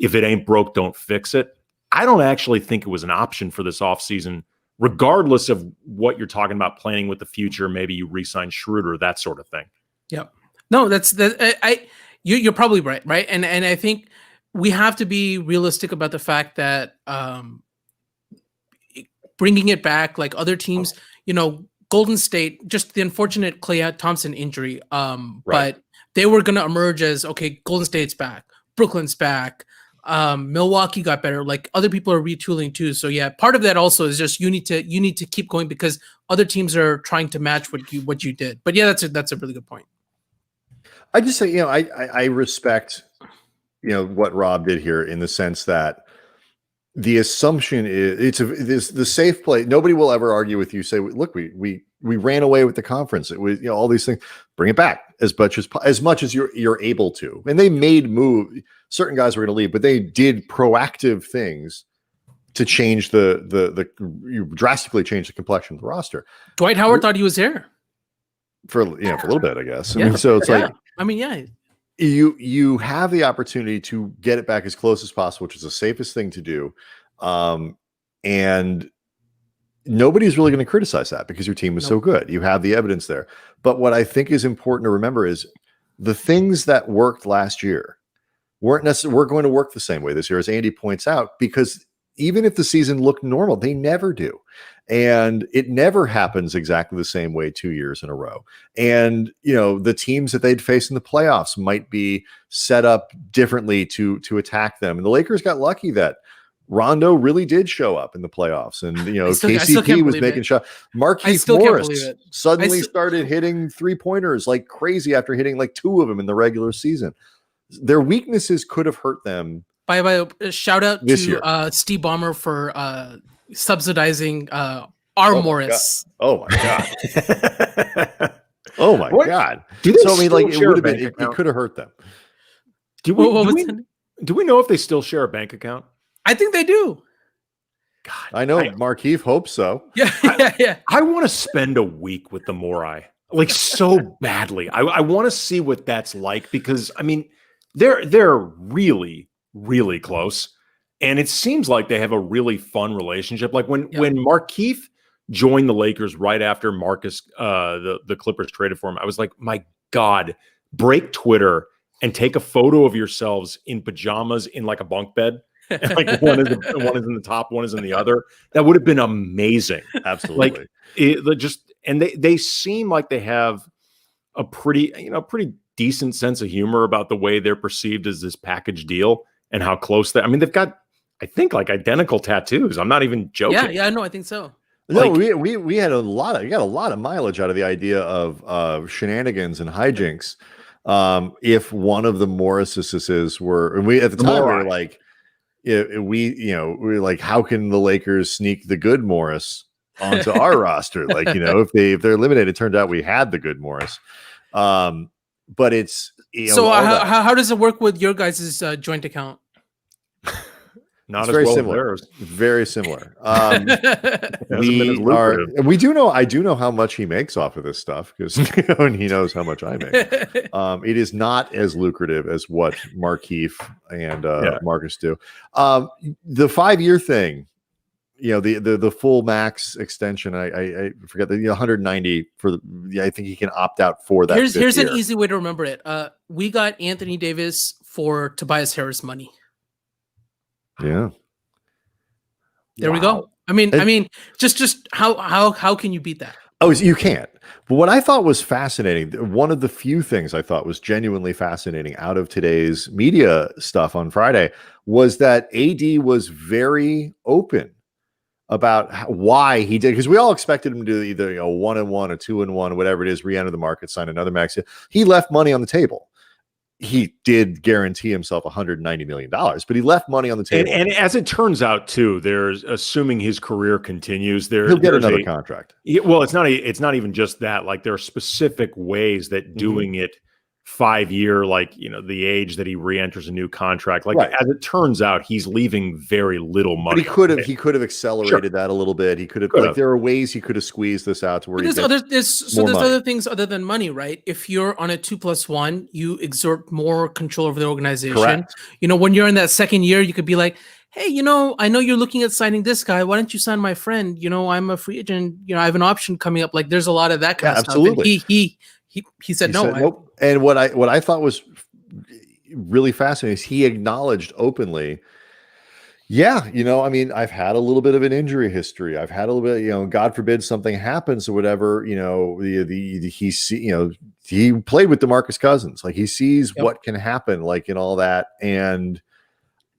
If it ain't broke, don't fix it. I don't actually think it was an option for this offseason, regardless of what you're talking about planning with the future. Maybe you re-sign Schroeder, that sort of thing. Yep. No, you're probably right? And I think we have to be realistic about the fact that bringing it back, like other teams, Golden State, just the unfortunate Klay Thompson injury. But they were going to emerge as, okay, Golden State's back, Brooklyn's back, Milwaukee got better. Like other people are retooling too. So yeah, part of that also is just you need to keep going because other teams are trying to match what you did. But yeah, that's a really good point. I just say, I respect, what Rob did here in the sense that the assumption is it's the safe play. Nobody will ever argue with you. Say, look, we ran away with the conference. It was, all these things. Bring it back as much as you're able to. And they made certain guys were going to leave, but they did proactive things to change you drastically change the complexion of the roster. Dwight Howard thought he was here for a little bit, I guess. I mean, so it's like, you have the opportunity to get it back as close as possible, which is the safest thing to do. And nobody's really going to criticize that because your team was so good. You have the evidence there. But what I think is important to remember is the things that worked last year weren't going to work the same way this year, as Andy points out, because even if the season looked normal, they never do. And it never happens exactly the same way 2 years in a row. And, the teams that they'd face in the playoffs might be set up differently to attack them. And the Lakers got lucky that Rondo really did show up in the playoffs. And, KCP was making shots. Marquise Morris suddenly started hitting 3-pointers like crazy after hitting like 2 of them in the regular season. Their weaknesses could have hurt them. By the way, shout out to Steve Ballmer for subsidizing Morris. Oh my god! Oh my god! So I mean, like it would have been. It could have hurt them. Do we know if they still share a bank account? I think they do. God, I know Markieff hopes so. Yeah. I want to spend a week with the Morai, like so badly. I want to see what that's like because I mean, they're really, really close. And it seems like they have a really fun relationship. Like when Markieff joined the Lakers right after Marcus, the Clippers traded for him, I was like, my God, break Twitter and take a photo of yourselves in pajamas in like a bunk bed. Like one is in the top, one is in the other. That would have been amazing. Absolutely. And they seem like they have a pretty decent sense of humor about the way they're perceived as this package deal and how close they've got, I think, like identical tattoos. I'm not even joking. Yeah, no, I think so. No, we had a lot of mileage out of the idea of shenanigans and hijinks. If one of the Morrises were, and we at the time we were like, we were like, how can the Lakers sneak the good Morris onto our roster? Like, if they're eliminated, it turned out we had the good Morris. But it's so how does it work with your guys' joint account? Not as very well similar. As very similar. We do know. I do know how much he makes off of this stuff because and he knows how much I make. It is not as lucrative as what Markieff and Marcus do. The 5-year thing, the full max extension. I forget the 190 for I think he can opt out for that. Here's an easy way to remember it. We got Anthony Davis for Tobias Harris money. Yeah. There we go. I mean, just how can you beat that? Oh, you can't. But what I thought was fascinating, one of the few things I thought was genuinely fascinating out of today's media stuff on Friday was that AD was very open about why he did, because we all expected him to do either 1-1 or 2-1, whatever it is, re-enter the market, sign another max. He left money on the table. He did guarantee himself $190 million, but he left money on the table. And as it turns out, too, there's assuming his career continues. He'll get another contract. Well, it's not even just that. Like there are specific ways that doing it 5-year, like the age that he re-enters a new contract. Like as it turns out, he's leaving very little money. But he could have accelerated that a little bit. He could have there are ways he could have squeezed this out to where there's other things other than money, right? If you're on a 2+1, you exert more control over the organization. Correct. When you're in that second year, you could be like, hey, I know you're looking at signing this guy. Why don't you sign my friend? I'm a free agent. I have an option coming up. Like there's a lot of that kind of absolutely. stuff. And he said no. Nope. And what I thought was really fascinating is he acknowledged openly, I've had a little bit of an injury history. I've had a little bit, God forbid something happens or whatever, he played with DeMarcus Cousins. Like he sees what can happen, like in all that. And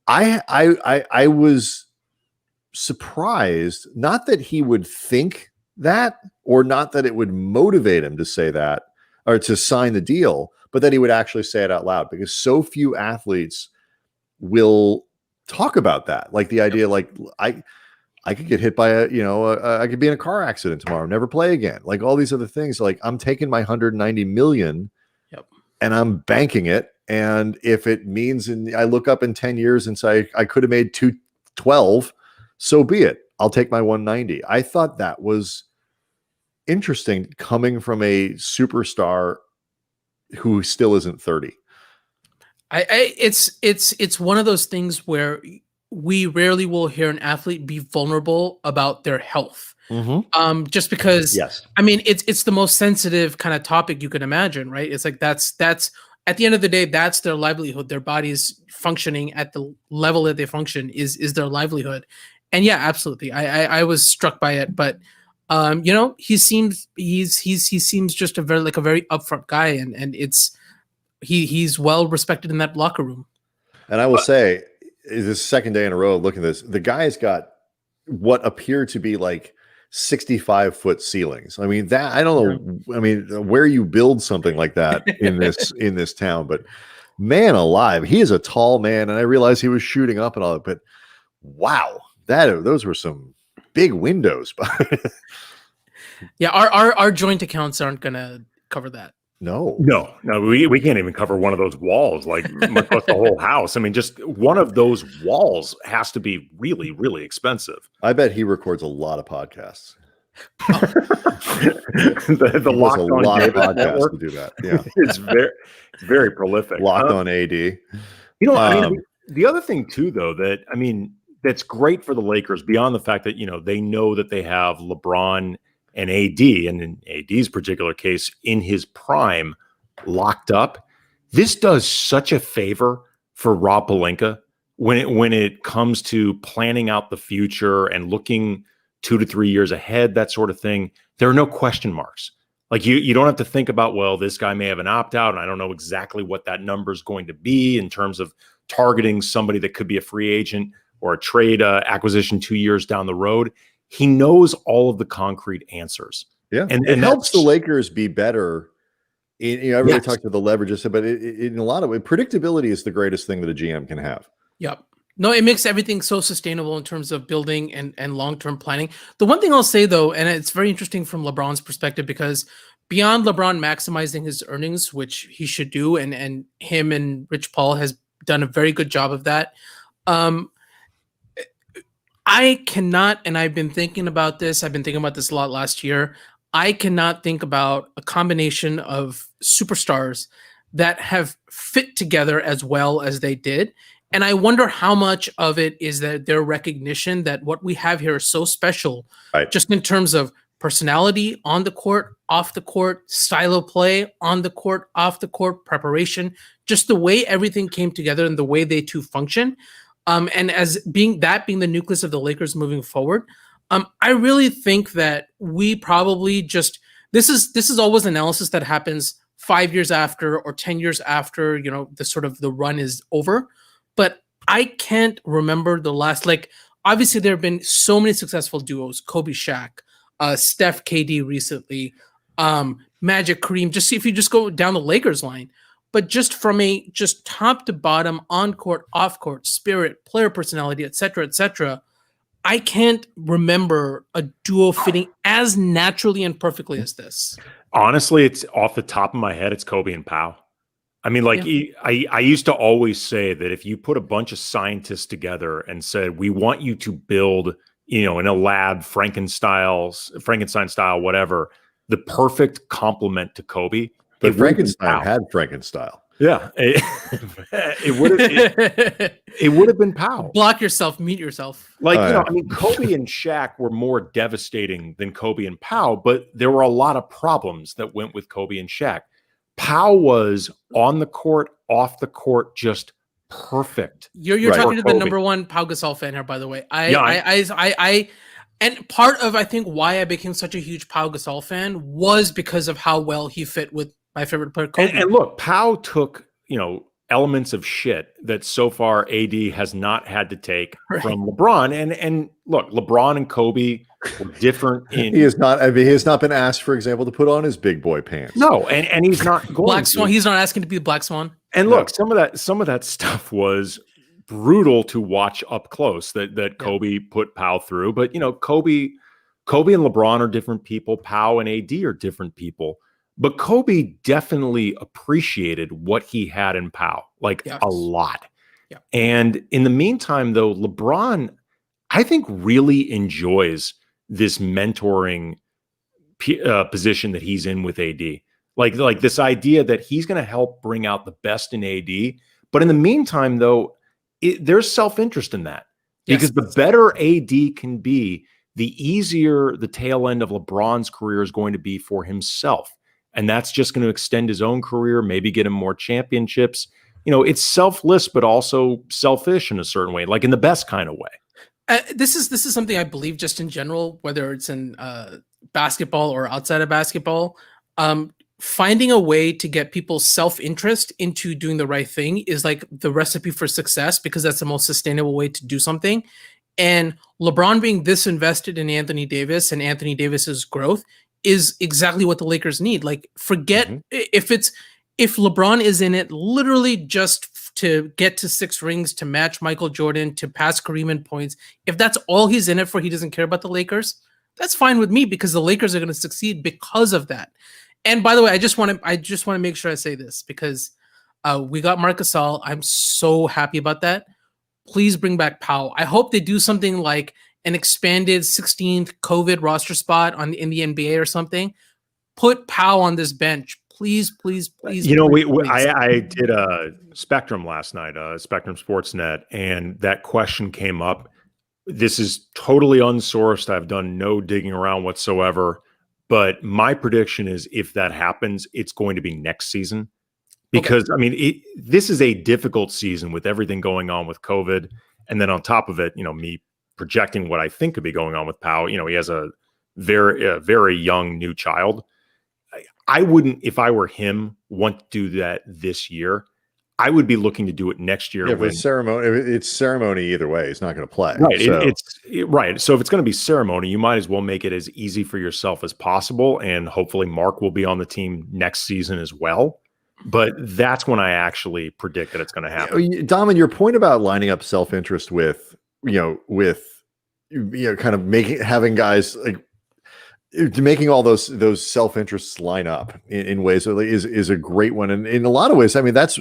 I was surprised, not that he would think that, or not that it would motivate him to say that, or to sign the deal, but that he would actually say it out loud, because so few athletes will talk about that. Like the idea, like I could get hit by I could be in a car accident tomorrow, never play again. Like all these other things, like I'm taking my 190 million and I'm banking it. And if it means, I look up in 10 years and say, I could have made 212, so be it. I'll take my 190. I thought that was interesting coming from a superstar who still isn't 30. It's one of those things where we rarely will hear an athlete be vulnerable about their health. Just because it's the most sensitive kind of topic you can imagine, right? It's like that's at the end of the day, that's their livelihood. Their body's functioning at the level that they function is their livelihood. And yeah, absolutely. I was struck by it, but he seems just a very upfront guy, and he's well respected in that locker room. And I will say, this second day in a row looking at this, the guy's got what appear to be like 65-foot ceilings. I mean, that I don't know. I mean, where you build something like that in this town, but man alive, he is a tall man, and I realized he was shooting up and all that, but wow, those were some big windows. Yeah, our joint accounts aren't gonna cover that. No, we can't even cover one of those walls, like much less the whole house. I mean, just one of those walls has to be really, really expensive. I bet he records a lot of podcasts. the Locked On lot of podcasts network to do that. Yeah, it's very prolific. Locked On AD. The other thing too, though, that's great for the Lakers beyond the fact that they know that they have LeBron and AD, and in AD's particular case, in his prime, locked up, This does such a favor for Rob Pelinka when it comes to planning out the future and looking 2 to 3 years ahead, that sort of thing. There are no question marks. Like you don't have to think about, well, this guy may have an opt-out, and I don't know exactly what that number is going to be in terms of targeting somebody that could be a free agent or a trade acquisition 2 years down the road. He knows all of the concrete answers. Yeah, and it helps the Lakers be better. Everybody talks about the leverage, but in a lot of way, predictability is the greatest thing that a GM can have. Yep. No, it makes everything so sustainable in terms of building and long-term planning. The one thing I'll say though, and it's very interesting from LeBron's perspective, because beyond LeBron maximizing his earnings, which he should do, and him and Rich Paul has done a very good job of that. I cannot, and I've been thinking about this. I've been thinking about this a lot last year. I cannot think about a combination of superstars that have fit together as well as they did. And I wonder how much of it is that their recognition that what we have here is so special, right, just in terms of personality on the court, off the court, style of play, on the court, off the court, preparation, just the way everything came together and the way they two function. And as being the nucleus of the Lakers moving forward, I really think that we probably just this is always analysis that happens 5 years after or 10 years after, the sort of the run is over. But I can't remember the last, obviously there have been so many successful duos, Kobe Shaq, Steph KD recently, Magic Kareem, just see if you just go down the Lakers line. But just from a just top to bottom, on court, off court, spirit, player personality, etc., I can't remember a duo fitting as naturally and perfectly as this. Honestly, it's off the top of my head, it's Kobe and Pau. I mean, I used to always say that if you put a bunch of scientists together and said, we want you to build, in a lab, Frankenstein style, whatever, the perfect complement to Kobe. But Frankenstein had Frankenstein. Yeah, it would have been Pau. Block yourself, mute yourself. Kobe and Shaq were more devastating than Kobe and Pau, but there were a lot of problems that went with Kobe and Shaq. Pau was on the court, off the court, just perfect. You're talking to the number one Pau Gasol fan here, by the way. And part of, I think, why I became such a huge Pau Gasol fan was because of how well he fit with my favorite player, Kobe. And look, Pau took, elements of shit that so far AD has not had to take from LeBron. And look, LeBron and Kobe were different. He has not been asked, for example, to put on his big boy pants. No, and he's not going Black Swan. He's not asking to be the Black Swan. And look, some of that stuff was brutal to watch up close that Kobe put Pau through. But Kobe and LeBron are different people. Pau and AD are different people. But Kobe definitely appreciated what he had in Pau, a lot. Yeah. And in the meantime, though, LeBron, I think, really enjoys this mentoring position that he's in with AD. Like this idea that he's going to help bring out the best in AD. But in the meantime, though, there's self-interest in that. Because the better AD can be, the easier the tail end of LeBron's career is going to be for himself. And that's just going to extend his own career, maybe get him more championships. It's selfless, but also selfish in a certain way, like in the best kind of way. This is something I believe just in general, whether it's in basketball or outside of basketball. Finding a way to get people's self-interest into doing the right thing is like the recipe for success, because that's the most sustainable way to do something. And LeBron being this invested in Anthony Davis and Anthony Davis's growth is exactly what the Lakers need. Like, forget if LeBron is in it literally just to get to 6 rings, to match Michael Jordan, to pass Kareem in points. If that's all he's in it for, he doesn't care about the Lakers. That's fine with me, because the Lakers are going to succeed because of that. And by the way, I just want to make sure I say this, because we got Marc Gasol. I'm so happy about that. Please bring back Pau. I hope they do something like an expanded 16th COVID roster spot in the NBA or something. Put Pau on this bench, please. I did a Spectrum last night, Spectrum Sportsnet, and that question came up. This is totally unsourced. I've done no digging around whatsoever. But my prediction is, if that happens, it's going to be next season. because I mean, this is a difficult season with everything going on with COVID, and then on top of it, me projecting what I think could be going on with Powell. He has a very young new child. I wouldn't, if I were him, want to do that this year. I would be looking to do it next year. Yeah, it's ceremony either way. It's not going to play. Right. So. Right. So if it's going to be ceremony, you might as well make it as easy for yourself as possible. And hopefully Mark will be on the team next season as well. But that's when I actually predict that it's going to happen. Daman, your point about lining up self-interest with kind of having guys like making all those self-interests line up in ways that is a great one. And in a lot of ways, I mean, that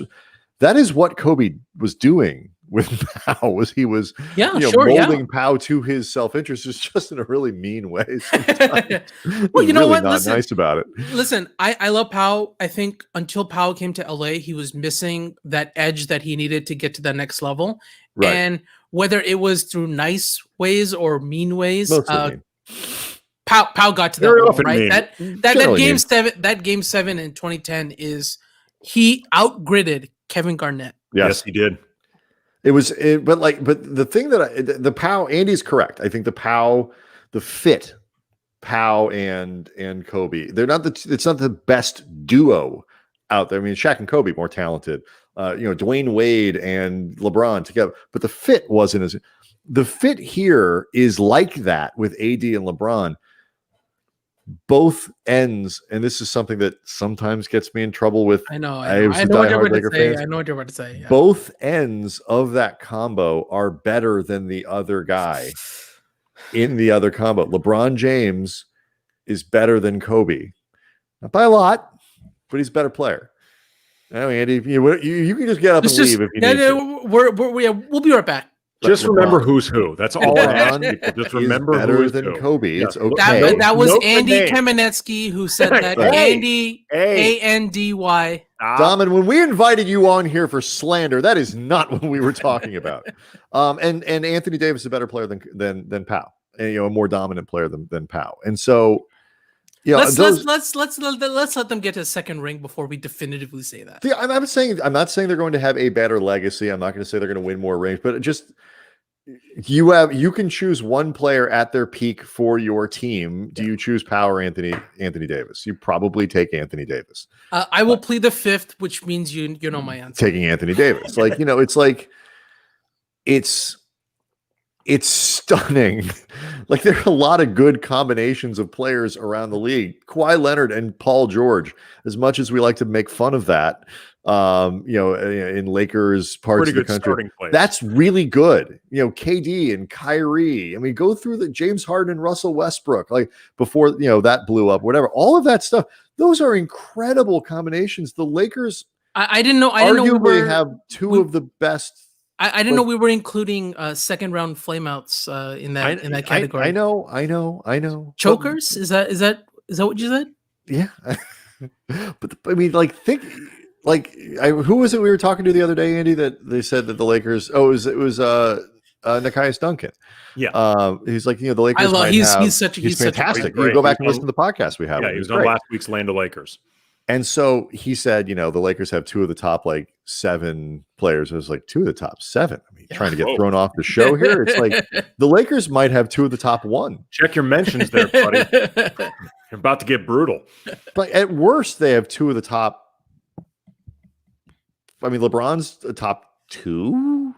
is what Kobe was doing with Powell. He was molding Powell to his self-interest, just in a really mean way. Well, you know what? Not nice about it. Listen, I love Powell. I think until Powell came to LA, he was missing that edge that he needed to get to the next level. Right. And whether it was through nice ways or mean ways, Powell got to that level, right? That game seven in 2010 is he outgridded Kevin Garnett. Yes, he did. But the thing that the Powell, Andy's correct. I think the fit, Powell and Kobe, it's not the best duo out there. I mean, Shaq and Kobe more talented. Dwayne Wade and LeBron together, but the fit wasn't as. The fit here is like that with AD and LeBron. Both ends, and this is something that sometimes gets me in trouble with. I know what you're about to say. I know what you're about to say. Yeah. Both ends of that combo are better than the other guy in the other combo. LeBron James is better than Kobe, not by a lot, but he's a better player. Anyway, Andy, you can just get up and leave if you need to. We'll be right back. Just remember who's who. That's all I ask people. Just remember better than Kobe. Yeah. It's okay. That was Andy Kamenetzky who said that. Andy Andy. Daman, when we invited you on here for slander, that is not what we were talking about. And Anthony Davis is a better player than Powell, and a more dominant player than Powell. And so, let's let them get to a second ring before we definitively say that. I'm not saying they're going to have a better legacy. I'm not going to say they're going to win more rings, but just you can choose one player at their peak for your team. Do you choose Powell or Anthony Davis? You probably take Anthony Davis. I will plead the fifth, which means you know my answer. Taking Anthony Davis, it's stunning. Like, there are a lot of good combinations of players around the league. Kawhi Leonard and Paul George, as much as we like to make fun of that, in Lakers parts of the country, that's really good. KD and Kyrie. I mean, go through the James Harden and Russell Westbrook, like before, that blew up, whatever. All of that stuff. Those are incredible combinations. The Lakers, I didn't know. Arguably have two of the best. I didn't know we were including second round flameouts in that category. I know. Chokers? Is that what you said? Yeah. But I mean, who was it we were talking to the other day, Andy, that they said that the Lakers? Oh, it was Nekias Duncan. Yeah. He's like, the Lakers. He's fantastic. You go back and listen to the podcast we have. Yeah, he was on last week's Land of Lakers. And so he said, the Lakers have two of the top 7 players. I was like, 2 of the top 7. I mean, trying to get thrown off the show here. It's like the Lakers might have 2 of the top 1. Check your mentions there, buddy. You're about to get brutal. But at worst, they have 2 of the top. I mean, LeBron's a top 2.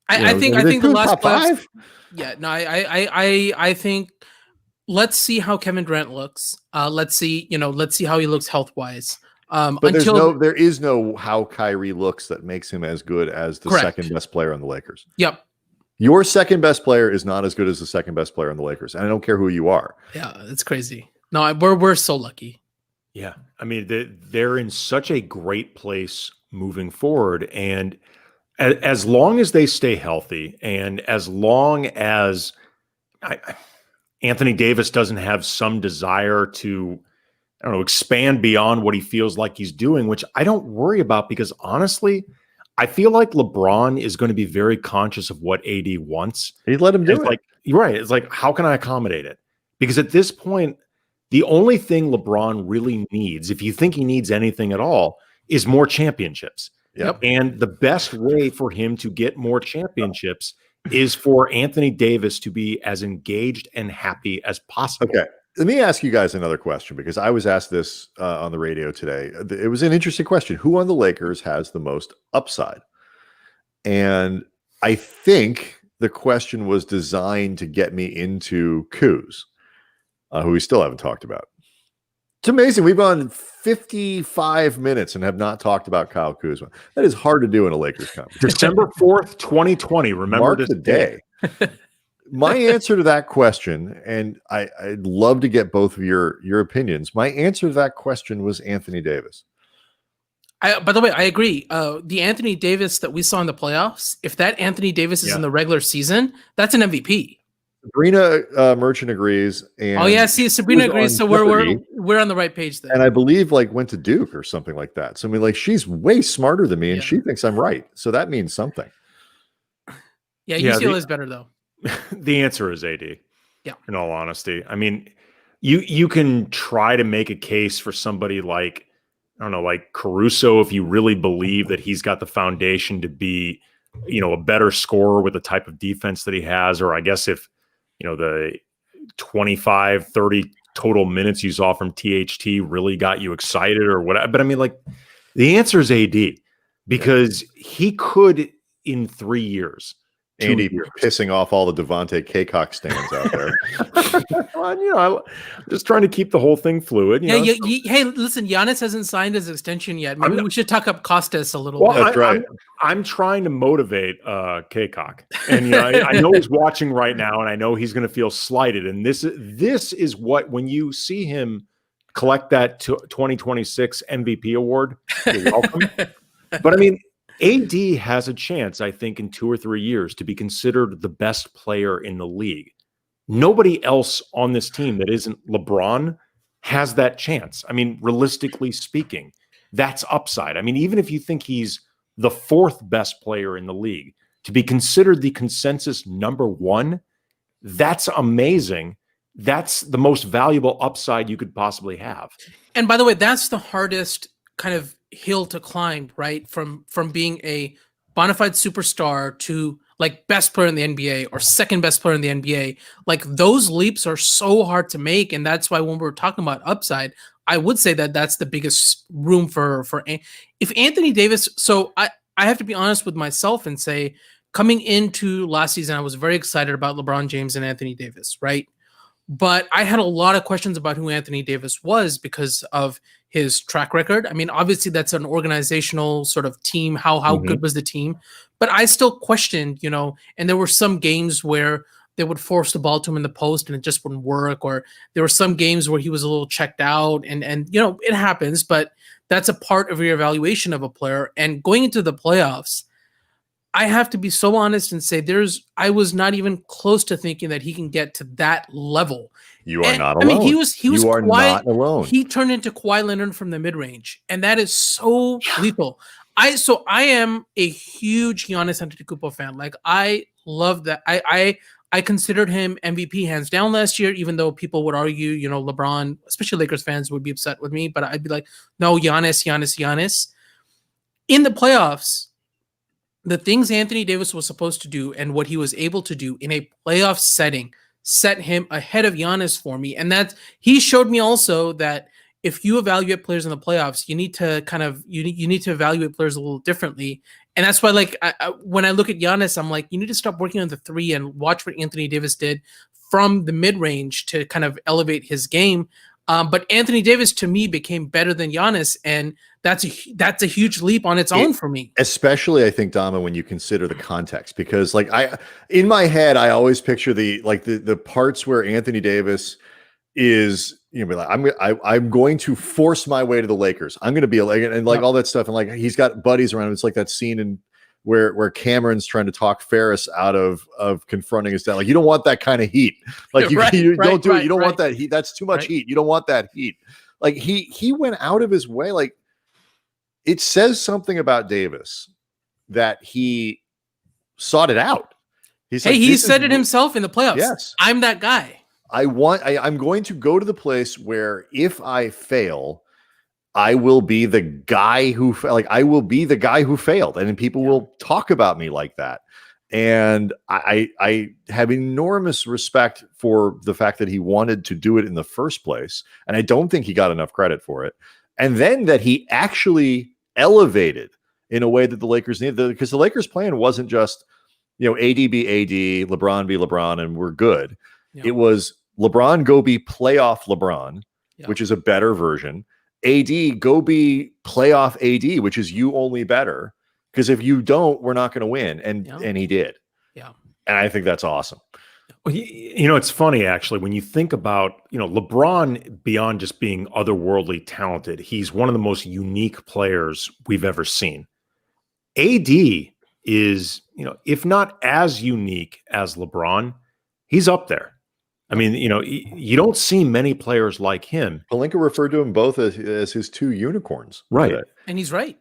I think the last top 5. Yeah, no, I think. Let's see how Kevin Durant looks. Let's see how he looks health wise. But there is no how Kyrie looks that makes him as good as the second best player on the Lakers. Yep. Your second best player is not as good as the second best player on the Lakers. And I don't care who you are. Yeah, it's crazy. No, we're so lucky. Yeah. I mean, they're in such a great place moving forward. And as long as they stay healthy, and as long as Anthony Davis doesn't have some desire to, expand beyond what he feels like he's doing, which I don't worry about, because honestly, I feel like LeBron is going to be very conscious of what AD wants. He let him do it. Right. It's like, how can I accommodate it? Because at this point, the only thing LeBron really needs, if you think he needs anything at all, is more championships. Yep. And the best way for him to get more championships is for Anthony Davis to be as engaged and happy as possible. Okay. Let me ask you guys another question, because I was asked this on the radio today. It was an interesting question. Who on the Lakers has the most upside? And I think the question was designed to get me into Kuz, who we still haven't talked about. It's amazing. We've gone 55 minutes and have not talked about Kyle Kuzma. That is hard to do in a Lakers conference. December 4th, 2020. Remember Mark this the day. My answer to that question, and I'd love to get both of your opinions. My answer to that question was Anthony Davis. By the way, I agree. The Anthony Davis that we saw in the playoffs, if that Anthony Davis is in the regular season, that's an MVP. Sabrina Merchant agrees. And oh yeah, see, Sabrina agrees. So we're on the right page there. And I believe went to Duke or something like that. So I mean, she's way smarter than me, and she thinks I'm right. So that means something. Yeah, UCLA is better though. The answer is AD. Yeah. In all honesty, I mean, you can try to make a case for somebody like, I don't know, like Caruso, if you really believe that he's got the foundation to be, a better scorer with the type of defense that he has, or I guess if, the 25, 30 total minutes you saw from THT really got you excited or whatever. But I mean, the answer is AD, because he could in 3 years. Andy pissing off all the Devontae Kaycock stands out there. Well, I'm just trying to keep the whole thing fluid. Hey, listen, Giannis hasn't signed his extension yet. Maybe we should talk up Costas a little bit. That's right. I'm trying to motivate Kaycock, and I know he's watching right now, and I know he's going to feel slighted. And this is what, when you see him collect that 2026 MVP award, you're welcome. But I mean, AD has a chance, I think, in 2 or 3 years to be considered the best player in the league. Nobody else on this team that isn't LeBron has that chance. I mean, realistically speaking, that's upside. I mean, even if you think he's the 4th best player in the league, to be considered the consensus number 1, that's amazing. That's the most valuable upside you could possibly have. And by the way, that's the hardest kind of hill to climb, right? From being a bona fide superstar to best player in the NBA or second best player in the NBA. Those leaps are so hard to make, and that's why when we're talking about upside, I would say that that's the biggest room for if Anthony Davis. So I have to be honest with myself and say, coming into last season, I was very excited about LeBron James and Anthony Davis, right? But I had a lot of questions about who Anthony Davis was because of his track record. I mean, obviously that's an organizational sort of team. How good was the team? But I still questioned, and there were some games where they would force the ball to him in the post and it just wouldn't work. Or there were some games where he was a little checked out and it happens, but that's a part of your evaluation of a player. And going into the playoffs, I have to be so honest and say I was not even close to thinking that he can get to that level. You are not alone. I mean, he was you are not alone. He turned into Kawhi Leonard from the mid-range, and that is so lethal. I am a huge Giannis Antetokounmpo fan. I love that. I considered him MVP hands down last year, even though people would argue, LeBron, especially Lakers fans, would be upset with me, but I'd be like, no, Giannis. In the playoffs, the things Anthony Davis was supposed to do and what he was able to do in a playoff setting set him ahead of Giannis for me. And he showed me also that if you evaluate players in the playoffs, you need to you need to evaluate players a little differently. And that's why, when I look at Giannis, I'm like, you need to stop working on the 3 and watch what Anthony Davis did from the mid-range to kind of elevate his game. But Anthony Davis, to me, became better than Giannis, and that's a huge leap on its own for me. Especially, I think, Dama, when you consider the context, because in my head, I always picture the parts where Anthony Davis is, I'm going to force my way to the Lakers. I'm going to be all that stuff, and he's got buddies around him. It's like that scene in where Cameron's trying to talk Ferris out of confronting his dad. You don't want that kind of heat. You don't do it. You don't want that heat. That's too much heat. You don't want that heat. He went out of his way. It says something about Davis that he sought it out. He said it himself in the playoffs. Yes. I'm that guy. I'm going to go to the place where if I fail, I will be the guy who I will be the guy who failed, and then people will talk about me like that. And I have enormous respect for the fact that he wanted to do it in the first place, and I don't think he got enough credit for it. And then that he actually elevated in a way that the Lakers needed, because the Lakers' plan wasn't just, AD be AD, LeBron be LeBron, and we're good. Yeah. It was LeBron go be playoff LeBron, which is a better version. AD go be playoff AD, which is you only better. Because if you don't, we're not going to win. And he did. Yeah. And I think that's awesome. Well, it's funny, actually, when you think about, LeBron, beyond just being otherworldly talented, he's one of the most unique players we've ever seen. AD is, if not as unique as LeBron, he's up there. I mean, you don't see many players like him. Pelinka referred to him both as his two unicorns. Right. And he's right.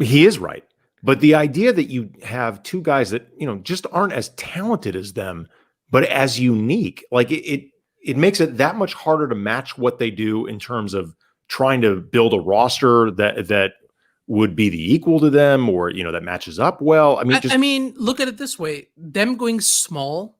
He is right. But the idea that you have two guys that, just aren't as talented as them, but as unique, like it makes it that much harder to match what they do in terms of trying to build a roster that would be the equal to them, or, that matches up well. I mean, look at it this way. Them going small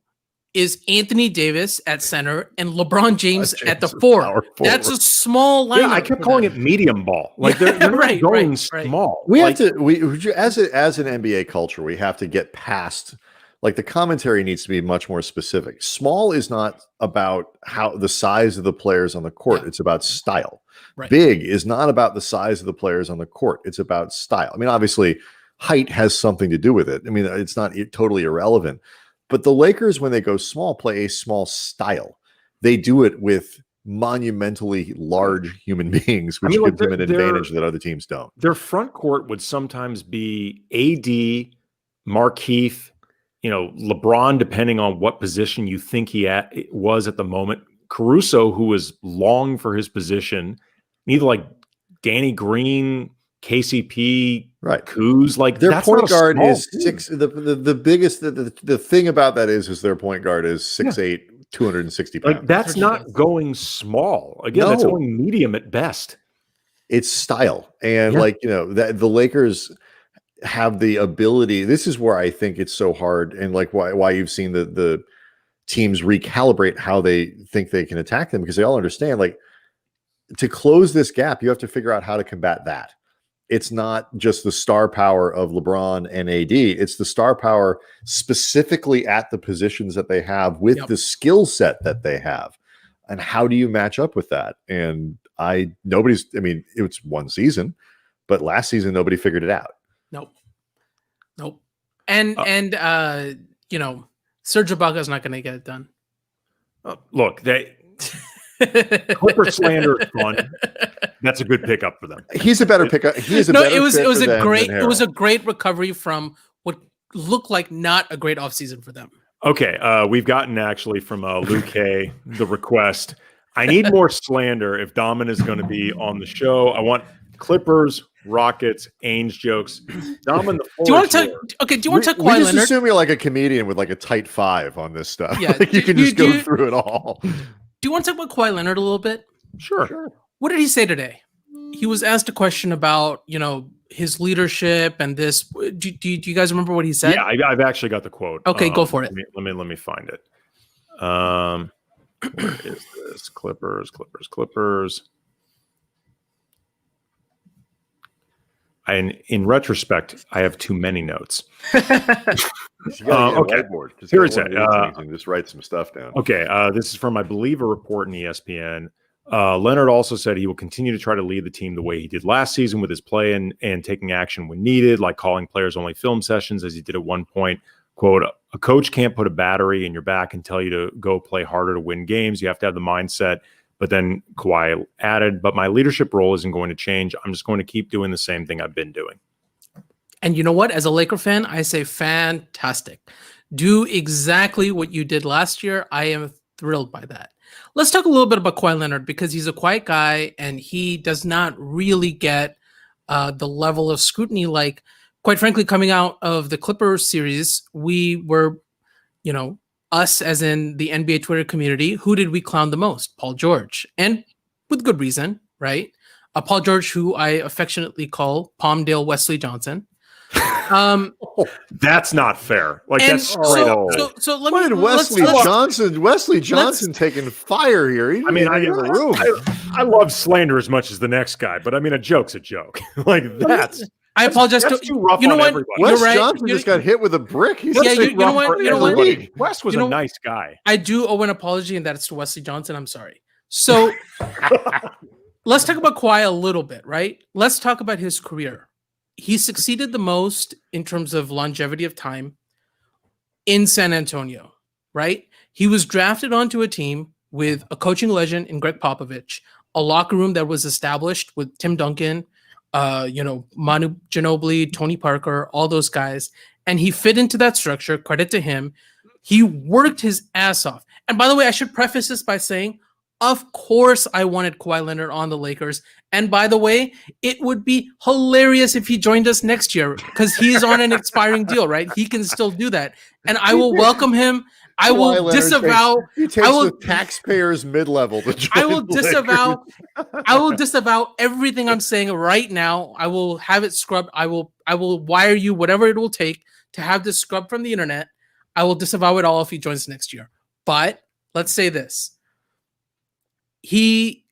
is Anthony Davis at center and LeBron James at the four. That's a small lineup. Yeah, I kept calling it medium ball. Like they're not going small. We have to, as an NBA culture, we have to get past, like, the commentary needs to be much more specific. Small is not about how the size of the players on the court. It's about style. Right. Big is not about the size of the players on the court. It's about style. I mean, obviously height has something to do with it. I mean, it's not totally irrelevant. But the Lakers, when they go small, play a small style. They do it with monumentally large human beings, which gives them an advantage that other teams don't. Their front court would sometimes be AD, Markieff, LeBron, depending on what position you think he was at the moment. Caruso, who was long for his position, neither like Danny Green, KCP, right? Kuz, like their point guard is 6. The biggest the thing about that is their point guard is 6'8", 260 pounds. Like that's not going small. Again, that's going medium at best. It's style, and that the Lakers have the ability. This is where I think it's so hard, and like why you've seen the teams recalibrate how they think they can attack them, because they all understand, like, to close this gap, you have to figure out how to combat that. It's not just the star power of LeBron and AD. It's the star power specifically at the positions that they have with the skill set that they have. And how do you match up with that? And it's one season, but last season, nobody figured it out. Nope. And Serge Ibaka's not going to get it done. Look, Clipper slander is fun. That's a good pickup for them. He's a better pickup. It was a great recovery from what looked like not a great offseason for them. Okay, we've gotten actually from Luke K the request. I need more slander if Daman is going to be on the show. I want Clippers, Rockets, Ainge jokes. Daman, the do you want to talk? Okay, do you want to talk Kawhi Leonard? We just assume you're like a comedian with like a tight 5 on this stuff. Yeah, like you can just go through it all. Do you want to talk about Kawhi Leonard a little bit? Sure. What did he say today? He was asked a question about, his leadership and this. Do you guys remember what he said? Yeah, I've actually got the quote. Okay, go for it. Let me find it. Where is this? Clippers. In retrospect, I have too many notes. Okay. Here it says. Just write some stuff down. Okay. This is from, I believe, a report in ESPN. Leonard also said he will continue to try to lead the team the way he did last season with his play and taking action when needed, like calling players only film sessions, as he did at one point. Quote, a coach can't put a battery in your back and tell you to go play harder to win games. You have to have the mindset. But then Kawhi added, but my leadership role isn't going to change. I'm just going to keep doing the same thing I've been doing. And you know what? As a Laker fan, I say fantastic. Do exactly what you did last year. I am thrilled by that. Let's talk a little bit about Kawhi Leonard, because he's a quiet guy and he does not really get the level of scrutiny. Like, quite frankly, coming out of the Clippers series, we were, us as in the NBA Twitter community, who did we clown the most? Paul George. And with good reason, right? Paul George, who I affectionately call Palmdale Wesley Johnson. That's not fair. Like, And that's straight up. so let What me did Wesley Johnson taking fire here? He I mean, didn't even in the room. I love slander as much as the next guy, but I mean, a joke's a joke. Like, I apologize. That's too rough you know on what? everybody. Wes You're right. Johnson just got hit with a brick. He's Yeah, you know what? You know what? West was a nice guy. I do owe an apology, and that's to Wesley Johnson. I'm sorry. So let's talk about Kawhi a little bit, right? Let's talk about his career. He succeeded the most in terms of longevity of time in San Antonio, right? He was drafted onto a team with a coaching legend in Greg Popovich, a locker room that was established with Tim Duncan, Manu Ginobili, Tony Parker, all those guys. And he fit into that structure. Credit to him. He worked his ass off. And by the way, I should preface this by saying, of course, I wanted Kawhi Leonard on the Lakers. And by the way, it would be hilarious if he joined us next year because he's on an expiring deal, right? He can still do that. And I will welcome him. I will disavow. He takes the taxpayers mid-level to join I will disavow everything I'm saying right now. I will have it scrubbed. I will wire you whatever it will take to have this scrubbed from the internet. I will disavow it all if he joins next year. But let's say this. He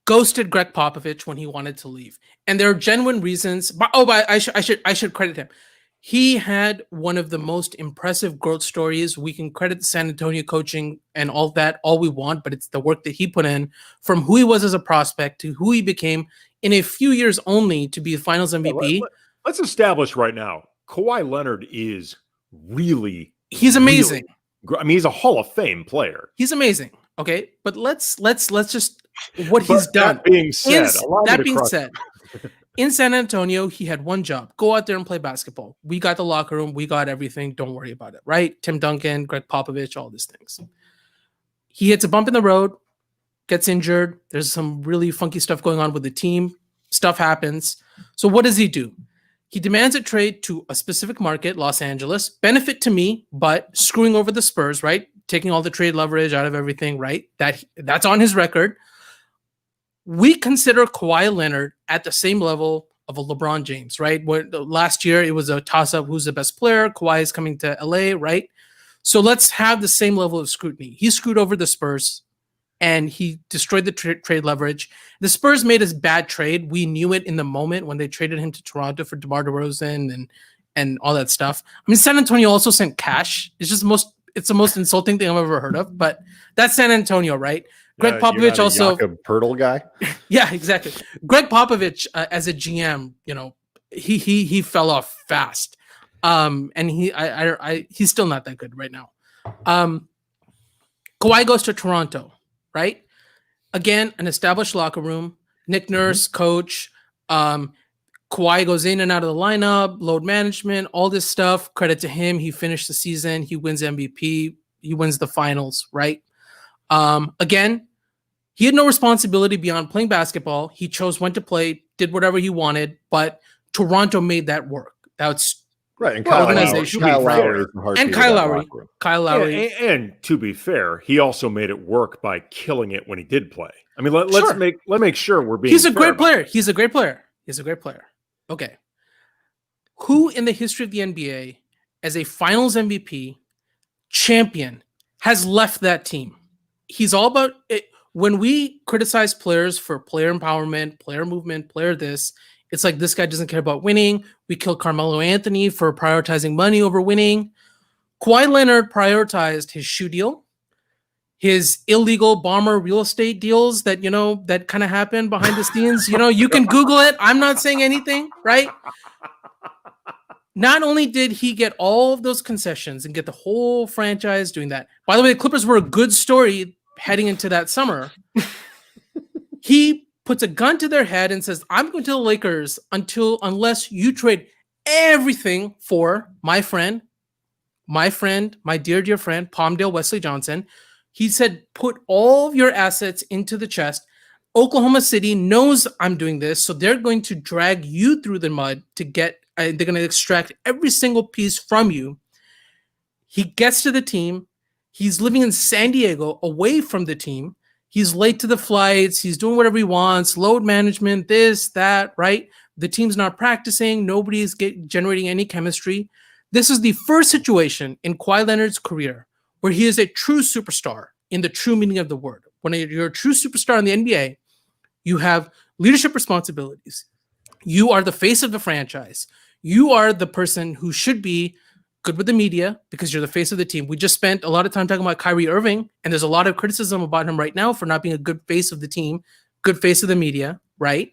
ghosted Greg Popovich when he wanted to leave. And there are genuine reasons. But I should credit him. He had one of the most impressive growth stories. We can credit the San Antonio coaching and all that, all we want, but it's the work that he put in from who he was as a prospect to who he became in a few years only to be the finals MVP. Let's establish right now, Kawhi Leonard is he's amazing. I mean, he's a Hall of Fame player. He's amazing. Okay. But let's just what he's done. That being said, in San Antonio, he had one job. Go out there and play basketball. We got the locker room. We got everything. Don't worry about it, right? Tim Duncan, Greg Popovich, all these things. He hits a bump in the road, gets injured. There's some really funky stuff going on with the team. Stuff happens. So what does he do? He demands a trade to a specific market, Los Angeles. Benefit to me, but screwing over the Spurs, right? Taking all the trade leverage out of everything, right? That's on his record. We consider Kawhi Leonard at the same level of a LeBron James, right? Last year, it was a toss-up who's the best player. Kawhi is coming to LA, right? So let's have the same level of scrutiny. He screwed over the Spurs, and he destroyed the trade leverage. The Spurs made a bad trade. We knew it in the moment when they traded him to Toronto for DeMar DeRozan and all that stuff. I mean, San Antonio also sent cash. It's the most insulting thing I've ever heard of, but that's San Antonio, right? Greg Popovich also Jakob Poeltl guy. Yeah, exactly. Greg Popovich as a GM, he fell off fast. And he's still not that good right now. Kawhi goes to Toronto, right? Again, an established locker room. Nick Nurse, coach. Kawhi goes in and out of the lineup, load management, all this stuff. Credit to him. He finished the season. He wins MVP. He wins the finals, right? Again, he had no responsibility beyond playing basketball. He chose when to play, did whatever he wanted, but Toronto made that work. That's right. And Kyle Lowry. And to be fair, he also made it work by killing it when he did play. I mean, let's make sure we're being. He's a great player. He's a great player. Okay. Who in the history of the NBA as a finals MVP champion has left that team? He's all about it. When we criticize players for player empowerment, player movement, player this, it's like this guy doesn't care about winning. We kill Carmelo Anthony for prioritizing money over winning. Kawhi Leonard prioritized his shoe deal, his illegal bomber real estate deals that kind of happened behind the scenes. You can Google it. I'm not saying anything, right? Not only did he get all of those concessions and get the whole franchise doing that. By the way, the Clippers were a good story heading into that summer. He puts a gun to their head and says, I'm going to the Lakers unless you trade everything for my dear friend, Palmdale Wesley Johnson. He said, put all of your assets into the chest. Oklahoma City knows I'm doing this, so they're going to drag you through the mud to get. They're going to extract every single piece from you. He gets to the team. He's living in San Diego, away from the team. He's late to the flights. He's doing whatever he wants. Load management, this, that, right? The team's not practicing. Nobody's generating any chemistry. This is the first situation in Kawhi Leonard's career where he is a true superstar in the true meaning of the word. When you're a true superstar in the NBA, you have leadership responsibilities. You are the face of the franchise. You are the person who should be good with the media because you're the face of the team. We just spent a lot of time talking about Kyrie Irving, and there's a lot of criticism about him right now for not being a good face of the team, good face of the media, right?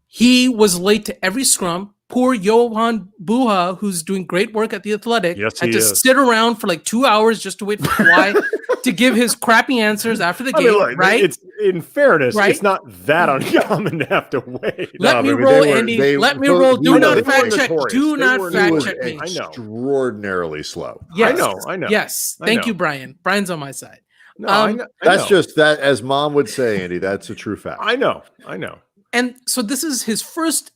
He was late to every scrum. Poor Johan Buha, who's doing great work at The Athletic, had to sit around for like 2 hours just to wait for Kawhi to give his crappy answers after the game, look, right? It's in fairness, it's not that uncommon to have to wait. Let me roll, Andy. Let me roll. Do not fact check. Do not fact check me. Extraordinarily slow. Yes. I know. Yes. Thank you, Brian. Brian's on my side. No, I know. That's just that, as Mom would say, Andy. That's a true fact. I know. And so this is his first.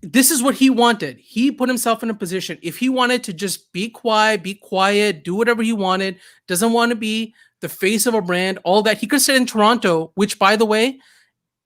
This is what he wanted. He put himself in a position. If he wanted to just be quiet, do whatever he wanted, doesn't want to be the face of a brand, all that, he could sit in Toronto, which, by the way,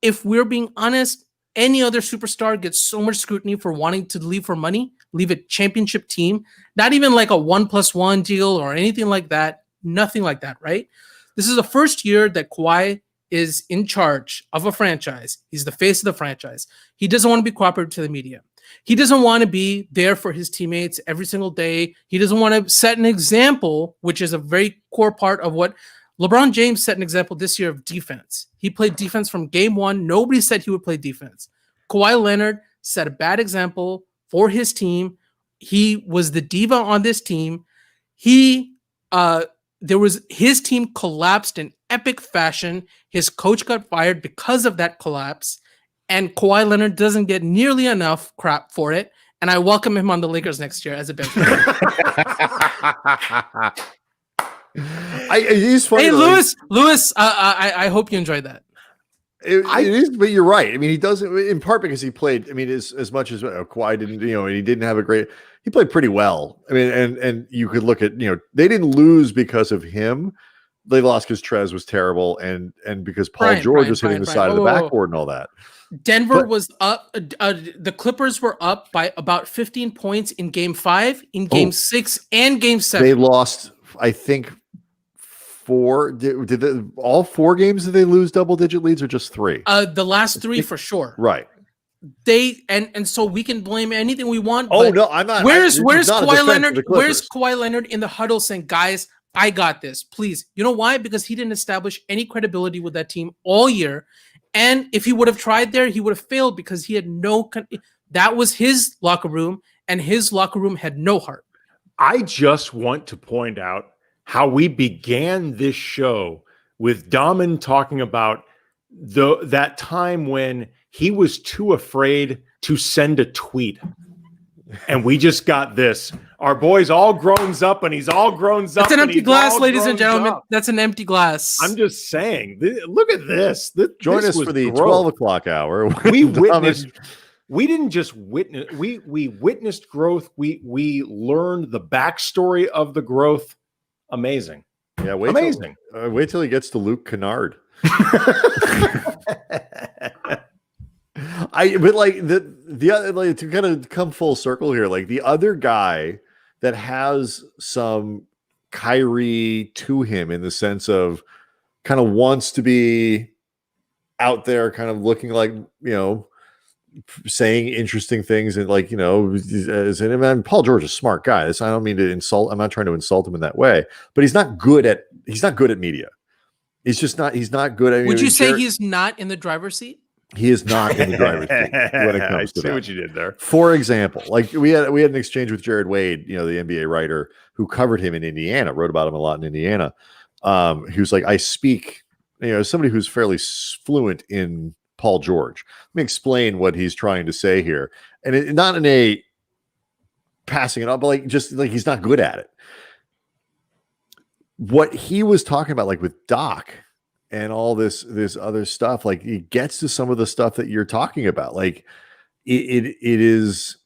if we're being honest, any other superstar gets so much scrutiny for wanting to leave for money, leave a championship team, not even like a 1+1 deal or anything like that. Nothing like that, right? This is the first year that Kawhi is in charge of a franchise. He's the face of the franchise. He doesn't want to be cooperative to the media. He doesn't want to be there for his teammates every single day. He doesn't want to set an example, which is a very core part of what LeBron James set an example this year of defense. He played defense from game one. Nobody said he would play defense. Kawhi Leonard set a bad example for his team. He was the diva on this team. His team collapsed in epic fashion. His coach got fired because of that collapse, and Kawhi Leonard doesn't get nearly enough crap for it. And I welcome him on the Lakers next year as a bench player. He's funny. Hey, Lewis, I hope you enjoyed that. It is, but you're right. I mean, he doesn't, in part because he played. I mean, as much as Kawhi didn't, and he didn't have a great. He played pretty well. I mean, and you could look at, they didn't lose because of him. They lost because Trez was terrible, and because Paul George was hitting the side of the backboard and all that. Denver was up. The Clippers were up by about 15 points in Game 5, in Game 6, and Game 7. They lost, I think, 4. Did all 4 games did they lose double-digit leads, or just 3? The last 3 for sure. Right. They and so we can blame anything we want. Oh no, I'm not. Where's Kawhi Leonard? Where's Kawhi Leonard in the huddle saying, "Guys, I got this, please"? You know why? Because he didn't establish any credibility with that team all year. And if he would have tried there, he would have failed because he had that was his locker room, and his locker room had no heart. I just want to point out how we began this show with Daman talking about that time when he was too afraid to send a tweet. And we just got this. Our boy's all grown up, and he's all grown up. That's an empty glass, ladies and gentlemen. That's an empty glass. I'm just saying. Look at this. Join us for the 12 o'clock hour. We witnessed. We didn't just witness. We witnessed growth. We learned the backstory of the growth. Amazing. Yeah, amazing. Wait till he gets to Luke Kennard. But like the other, like, to kind of come full circle here, like the other guy that has some Kyrie to him in the sense of kind of wants to be out there, kind of looking like, saying interesting things, and like, and Paul George is a smart guy. I don't mean to insult. I'm not trying to insult him in that way, but he's not good at media. He's just not. He's not good at. Would you say he's not in the driver's seat? He is not in the driver's seat when it comes to that. I see what you did there. For example, like we had an exchange with Jared Wade, the NBA writer who covered him in Indiana, wrote about him a lot in Indiana. He was like, I speak, somebody who's fairly fluent in Paul George. Let me explain what he's trying to say here. And not in a passing it up, but like just like he's not good at it. What he was talking about, like with Doc and all this other stuff, like it gets to some of the stuff that you're talking about. Like it is,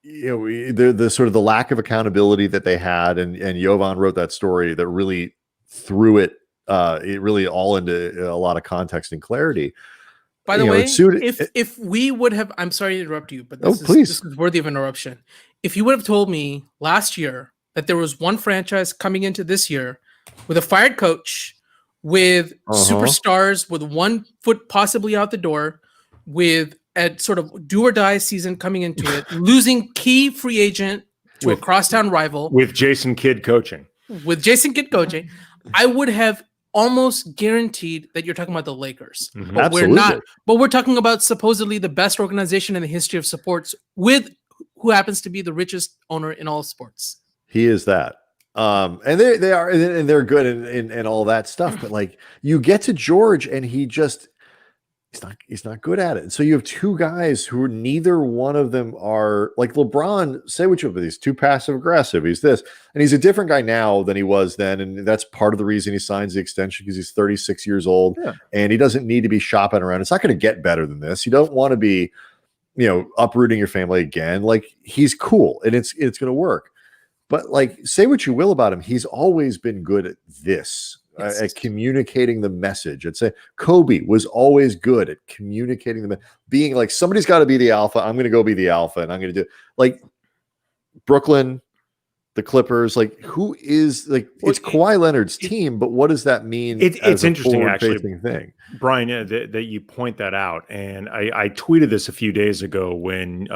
the sort of the lack of accountability that they had, and Jovan wrote that story that really threw it it really all into a lot of context and clarity. By the You know, way, it's suited. if we would have, I'm sorry to interrupt you, but Oh, this please. is worthy of interruption. If you would have told me last year that there was one franchise coming into this year with a fired coach, with superstars, with one foot possibly out the door, with a sort of do or die season coming into it, losing key free agent to a crosstown rival, with Jason Kidd coaching, I would have almost guaranteed that you're talking about the Lakers. Mm-hmm. But Absolutely. we're not. But we're talking about supposedly the best organization in the history of sports, with who happens to be the richest owner in all sports. He is that. And they are, and they're good and all that stuff. But like, you get to George and he's not good at it. And so you have two guys who neither one of them are like LeBron. Say what you will, but he's too passive aggressive. He's this, and he's a different guy now than he was then. And that's part of the reason he signs the extension, because he's 36 years old and he doesn't need to be shopping around. It's not going to get better than this. You don't want to be, uprooting your family again. Like, he's cool and it's going to work. But like, say what you will about him, he's always been good at this. At communicating the message. I'd say Kobe was always good at communicating being like, somebody's got to be the alpha. I'm going to go be the alpha, and I'm going to do like Brooklyn, the Clippers. Like, who is like? It's Kawhi Leonard's team, but what does that mean? It's interesting, actually, thing, Brian, that you point that out. And I tweeted this a few days ago when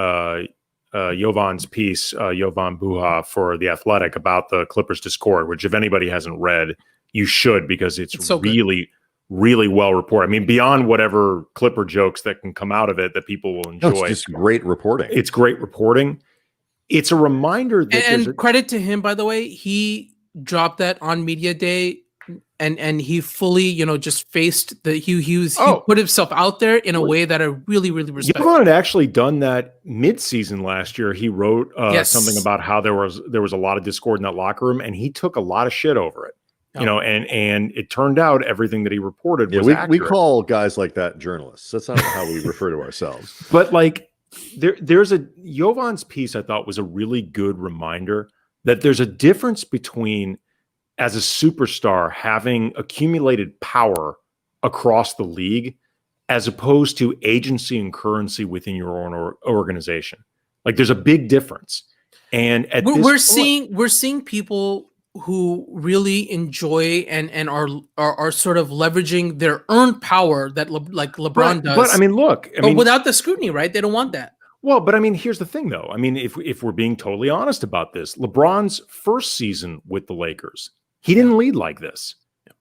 Jovan's piece, Jovan Buha for The Athletic, about the Clippers Discord, which if anybody hasn't read, you should, because it's so really, really well reported. I mean, beyond whatever Clipper jokes that can come out of it that people will enjoy. It's just great reporting. It's great reporting. It's a reminder that, and credit to him, by the way, he dropped that on media day, and he fully, just faced he put himself out there in a way that I really, really respect. Jovan had actually done that mid-season last year. He wrote something about how there was a lot of discord in that locker room, and he took a lot of shit over it. And it turned out everything that he reported was accurate. We call guys like that journalists. That's not how we refer to ourselves. But like, there's a Jovan's piece I thought was a really good reminder that there's a difference between, as a superstar, having accumulated power across the league, as opposed to agency and currency within your own organization. Like, there's a big difference. And we're seeing people who really enjoy and are sort of leveraging their earned power that like LeBron does. But I mean, look, without the scrutiny, right? They don't want that. Well, but I mean, here's the thing, though. I mean, if we're being totally honest about this, LeBron's first season with the Lakers, he didn't lead like this,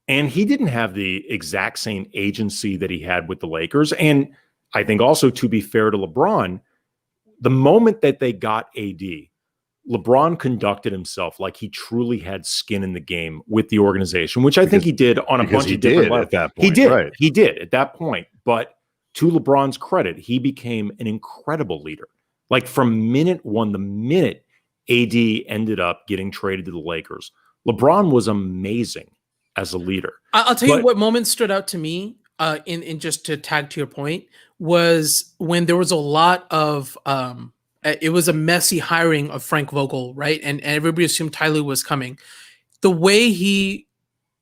and he didn't have the exact same agency that he had with the Lakers. And I think also, to be fair to LeBron, the moment that they got AD, LeBron conducted himself like he truly had skin in the game with the organization, which I think he did on a bunch of different levels. At that point. He did at that point. But to LeBron's credit, he became an incredible leader. Like, from minute one, the minute AD ended up getting traded to the Lakers, LeBron was amazing as a leader. I'll tell you what moment stood out to me, in just to tag to your point, was when there was a lot of it was a messy hiring of Frank Vogel, right? And everybody assumed Ty Lue was coming. The way he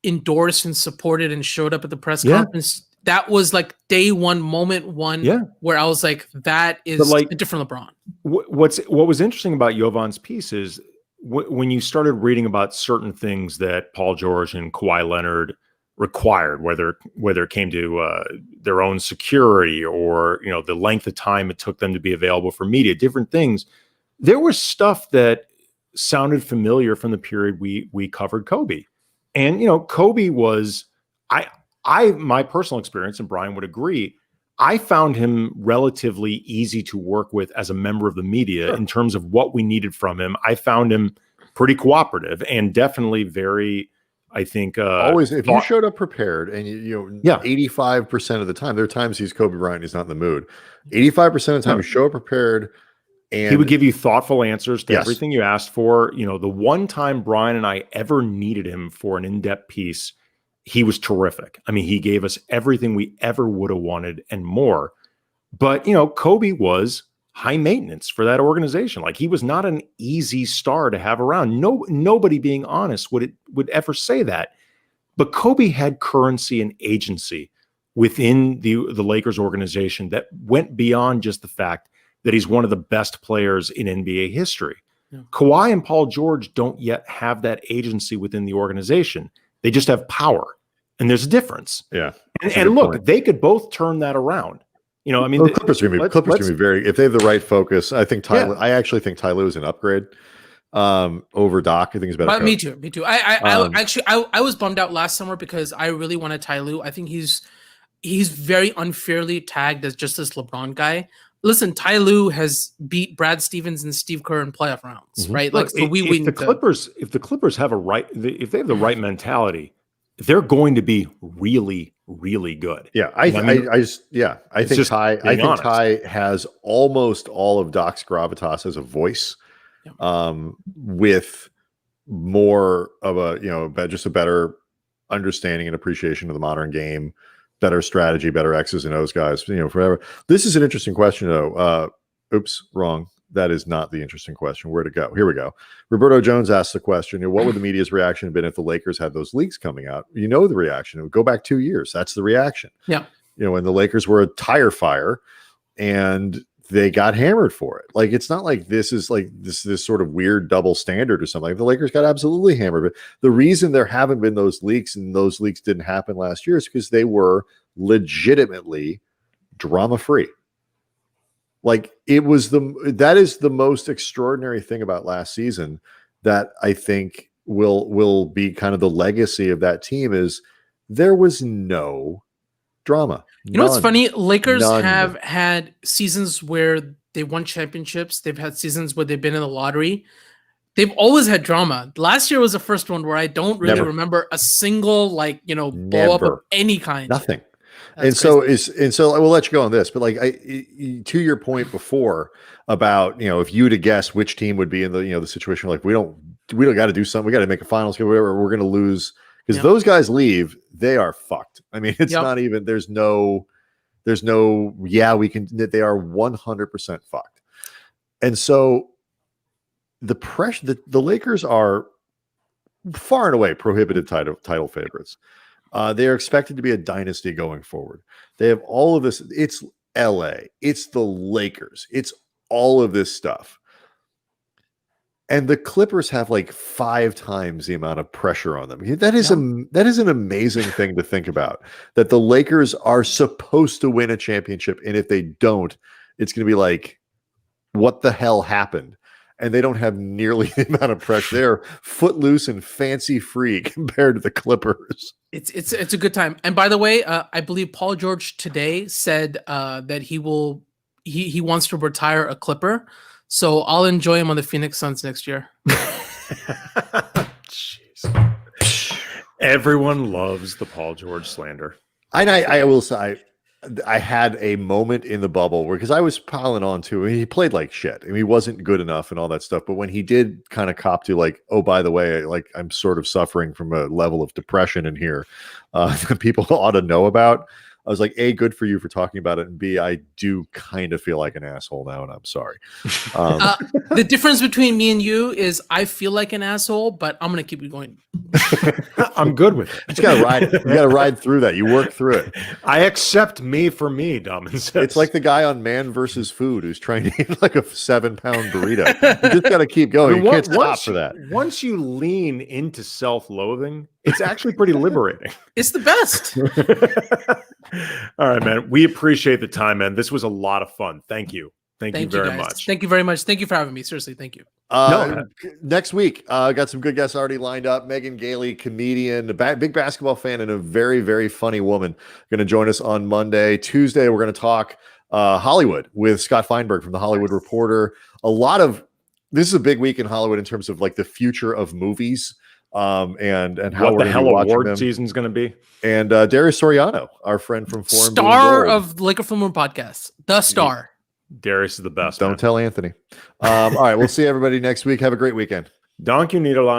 endorsed and supported and showed up at the press conference, that was like day one, moment one, where I was like, that is a different LeBron. What was interesting about Jovan's piece is when you started reading about certain things that Paul George and Kawhi Leonard required, whether it came to their own security or the length of time it took them to be available for media, different things, there was stuff that sounded familiar from the period we covered Kobe. And Kobe was, my personal experience, and Brian would agree, I found him relatively easy to work with as a member of the media in terms of what we needed from him. I found him pretty cooperative and definitely very, I think, always, if you showed up prepared, and 85% of the time, there are times he's Kobe Bryant, he's not in the mood. 85% of the time, you show up prepared, and he would give you thoughtful answers to everything you asked for. The one time Brian and I ever needed him for an in-depth piece, he was terrific. I mean, he gave us everything we ever would have wanted and more. But Kobe was high maintenance for that organization. Like, he was not an easy star to have around. Nobody, being honest, would ever say that. but Kobe had currency and agency within the Lakers organization that went beyond just the fact that he's one of the best players in NBA history. Yeah. Kawhi and Paul George don't yet have that agency within the organization. They just have power, and there's a difference. Yeah. And look, they could both turn that around. You know, I mean, the Clippers are going to be very, if they have the right focus. I think I actually think Ty Lue is an upgrade over Doc. I think he's better. But me too. I was bummed out last summer because I really wanted Ty Lue. I think he's very unfairly tagged as just this LeBron guy. Listen, Ty Lue has beat Brad Stevens and Steve Kerr in playoff rounds, right? Look, Like, so if the Clippers have if they have the right mentality, they're going to be really, really good. Yeah, I think Ty has almost all of Doc's gravitas as a voice, with more of a just a better understanding and appreciation of the modern game. Better strategy, better X's and O's guys, forever. This is an interesting question, though. Oops, wrong. That is not the interesting question. Where to go? Here we go. Roberto Jones asked the question, what would the media's reaction have been if the Lakers had those leaks coming out? You know the reaction. It would go back 2 years. That's the reaction. Yeah. When the Lakers were a tire fire and they got hammered for it. Like, it's not like this is like this sort of weird double standard or something. Like, the Lakers got absolutely hammered. But the reason there haven't been those leaks and those leaks didn't happen last year is because they were legitimately drama-free. Like, that is the most extraordinary thing about last season that I think will be kind of the legacy of that team is there was no drama. You know what's funny? Lakers have had seasons where they won championships. They've had seasons where they've been in the lottery. They've always had drama. Last year was the first one where I don't really remember a single blow up of any kind. Nothing. So I will let you go on this, but to your point before about if you to guess which team would be in the situation, like we don't got to do something, we got to make a finals game, whatever, we're going to lose because those guys leave, they are fucked. I mean, it's not even they are 100% fucked. And so the pressure, the Lakers are far and away prohibited title favorites. They are expected to be a dynasty going forward. They have all of this. It's LA. It's the Lakers. It's all of this stuff. And the Clippers have like 5 times the amount of pressure on them. That is an amazing thing to think about, that the Lakers are supposed to win a championship. And if they don't, it's going to be like, what the hell happened? And they don't have nearly the amount of pressure. They're footloose and fancy free compared to the Clippers. It's a good time. And by the way, I believe Paul George today said that he wants to retire a Clipper. So I'll enjoy him on the Phoenix Suns next year. Jeez. Everyone loves the Paul George slander. I will say I had a moment in the bubble because I was piling on to him. He played like shit. I mean, he wasn't good enough and all that stuff. But when he did kind of cop to like, oh, by the way, like I'm sort of suffering from a level of depression in here that people ought to know about. I was like, A, good for you for talking about it. And B, I do kind of feel like an asshole now, and I'm sorry. The difference between me and you is I feel like an asshole, but I'm going to keep it going. I'm good with it. You got to ride it. You got to ride through that. You work through it. I accept me for me, Daman says. It's like the guy on Man vs. Food who's trying to eat like a 7-pound burrito. You just got to keep going. You can't stop for that. Once you lean into self-loathing, it's actually pretty liberating. It's the best. All right, man. We appreciate the time, man. This was a lot of fun. Thank you. Thank you very much. Thank you very much. Thank you for having me. Seriously, thank you. Next week, got some good guests already lined up. Megan Gailey, comedian, a big basketball fan, and a very, very funny woman, going to join us on Monday. Tuesday, we're going to talk Hollywood with Scott Feinberg from The Hollywood Reporter. This is a big week in Hollywood in terms of like the future of movies. And how what the hell award season is going to be, and Darius Soriano, our friend from Forum, star of Laker Full Moon podcast, the star. Darius is the best. Don't tell Anthony. All right, we'll see everybody next week. Have a great weekend. Donk you, Niederland.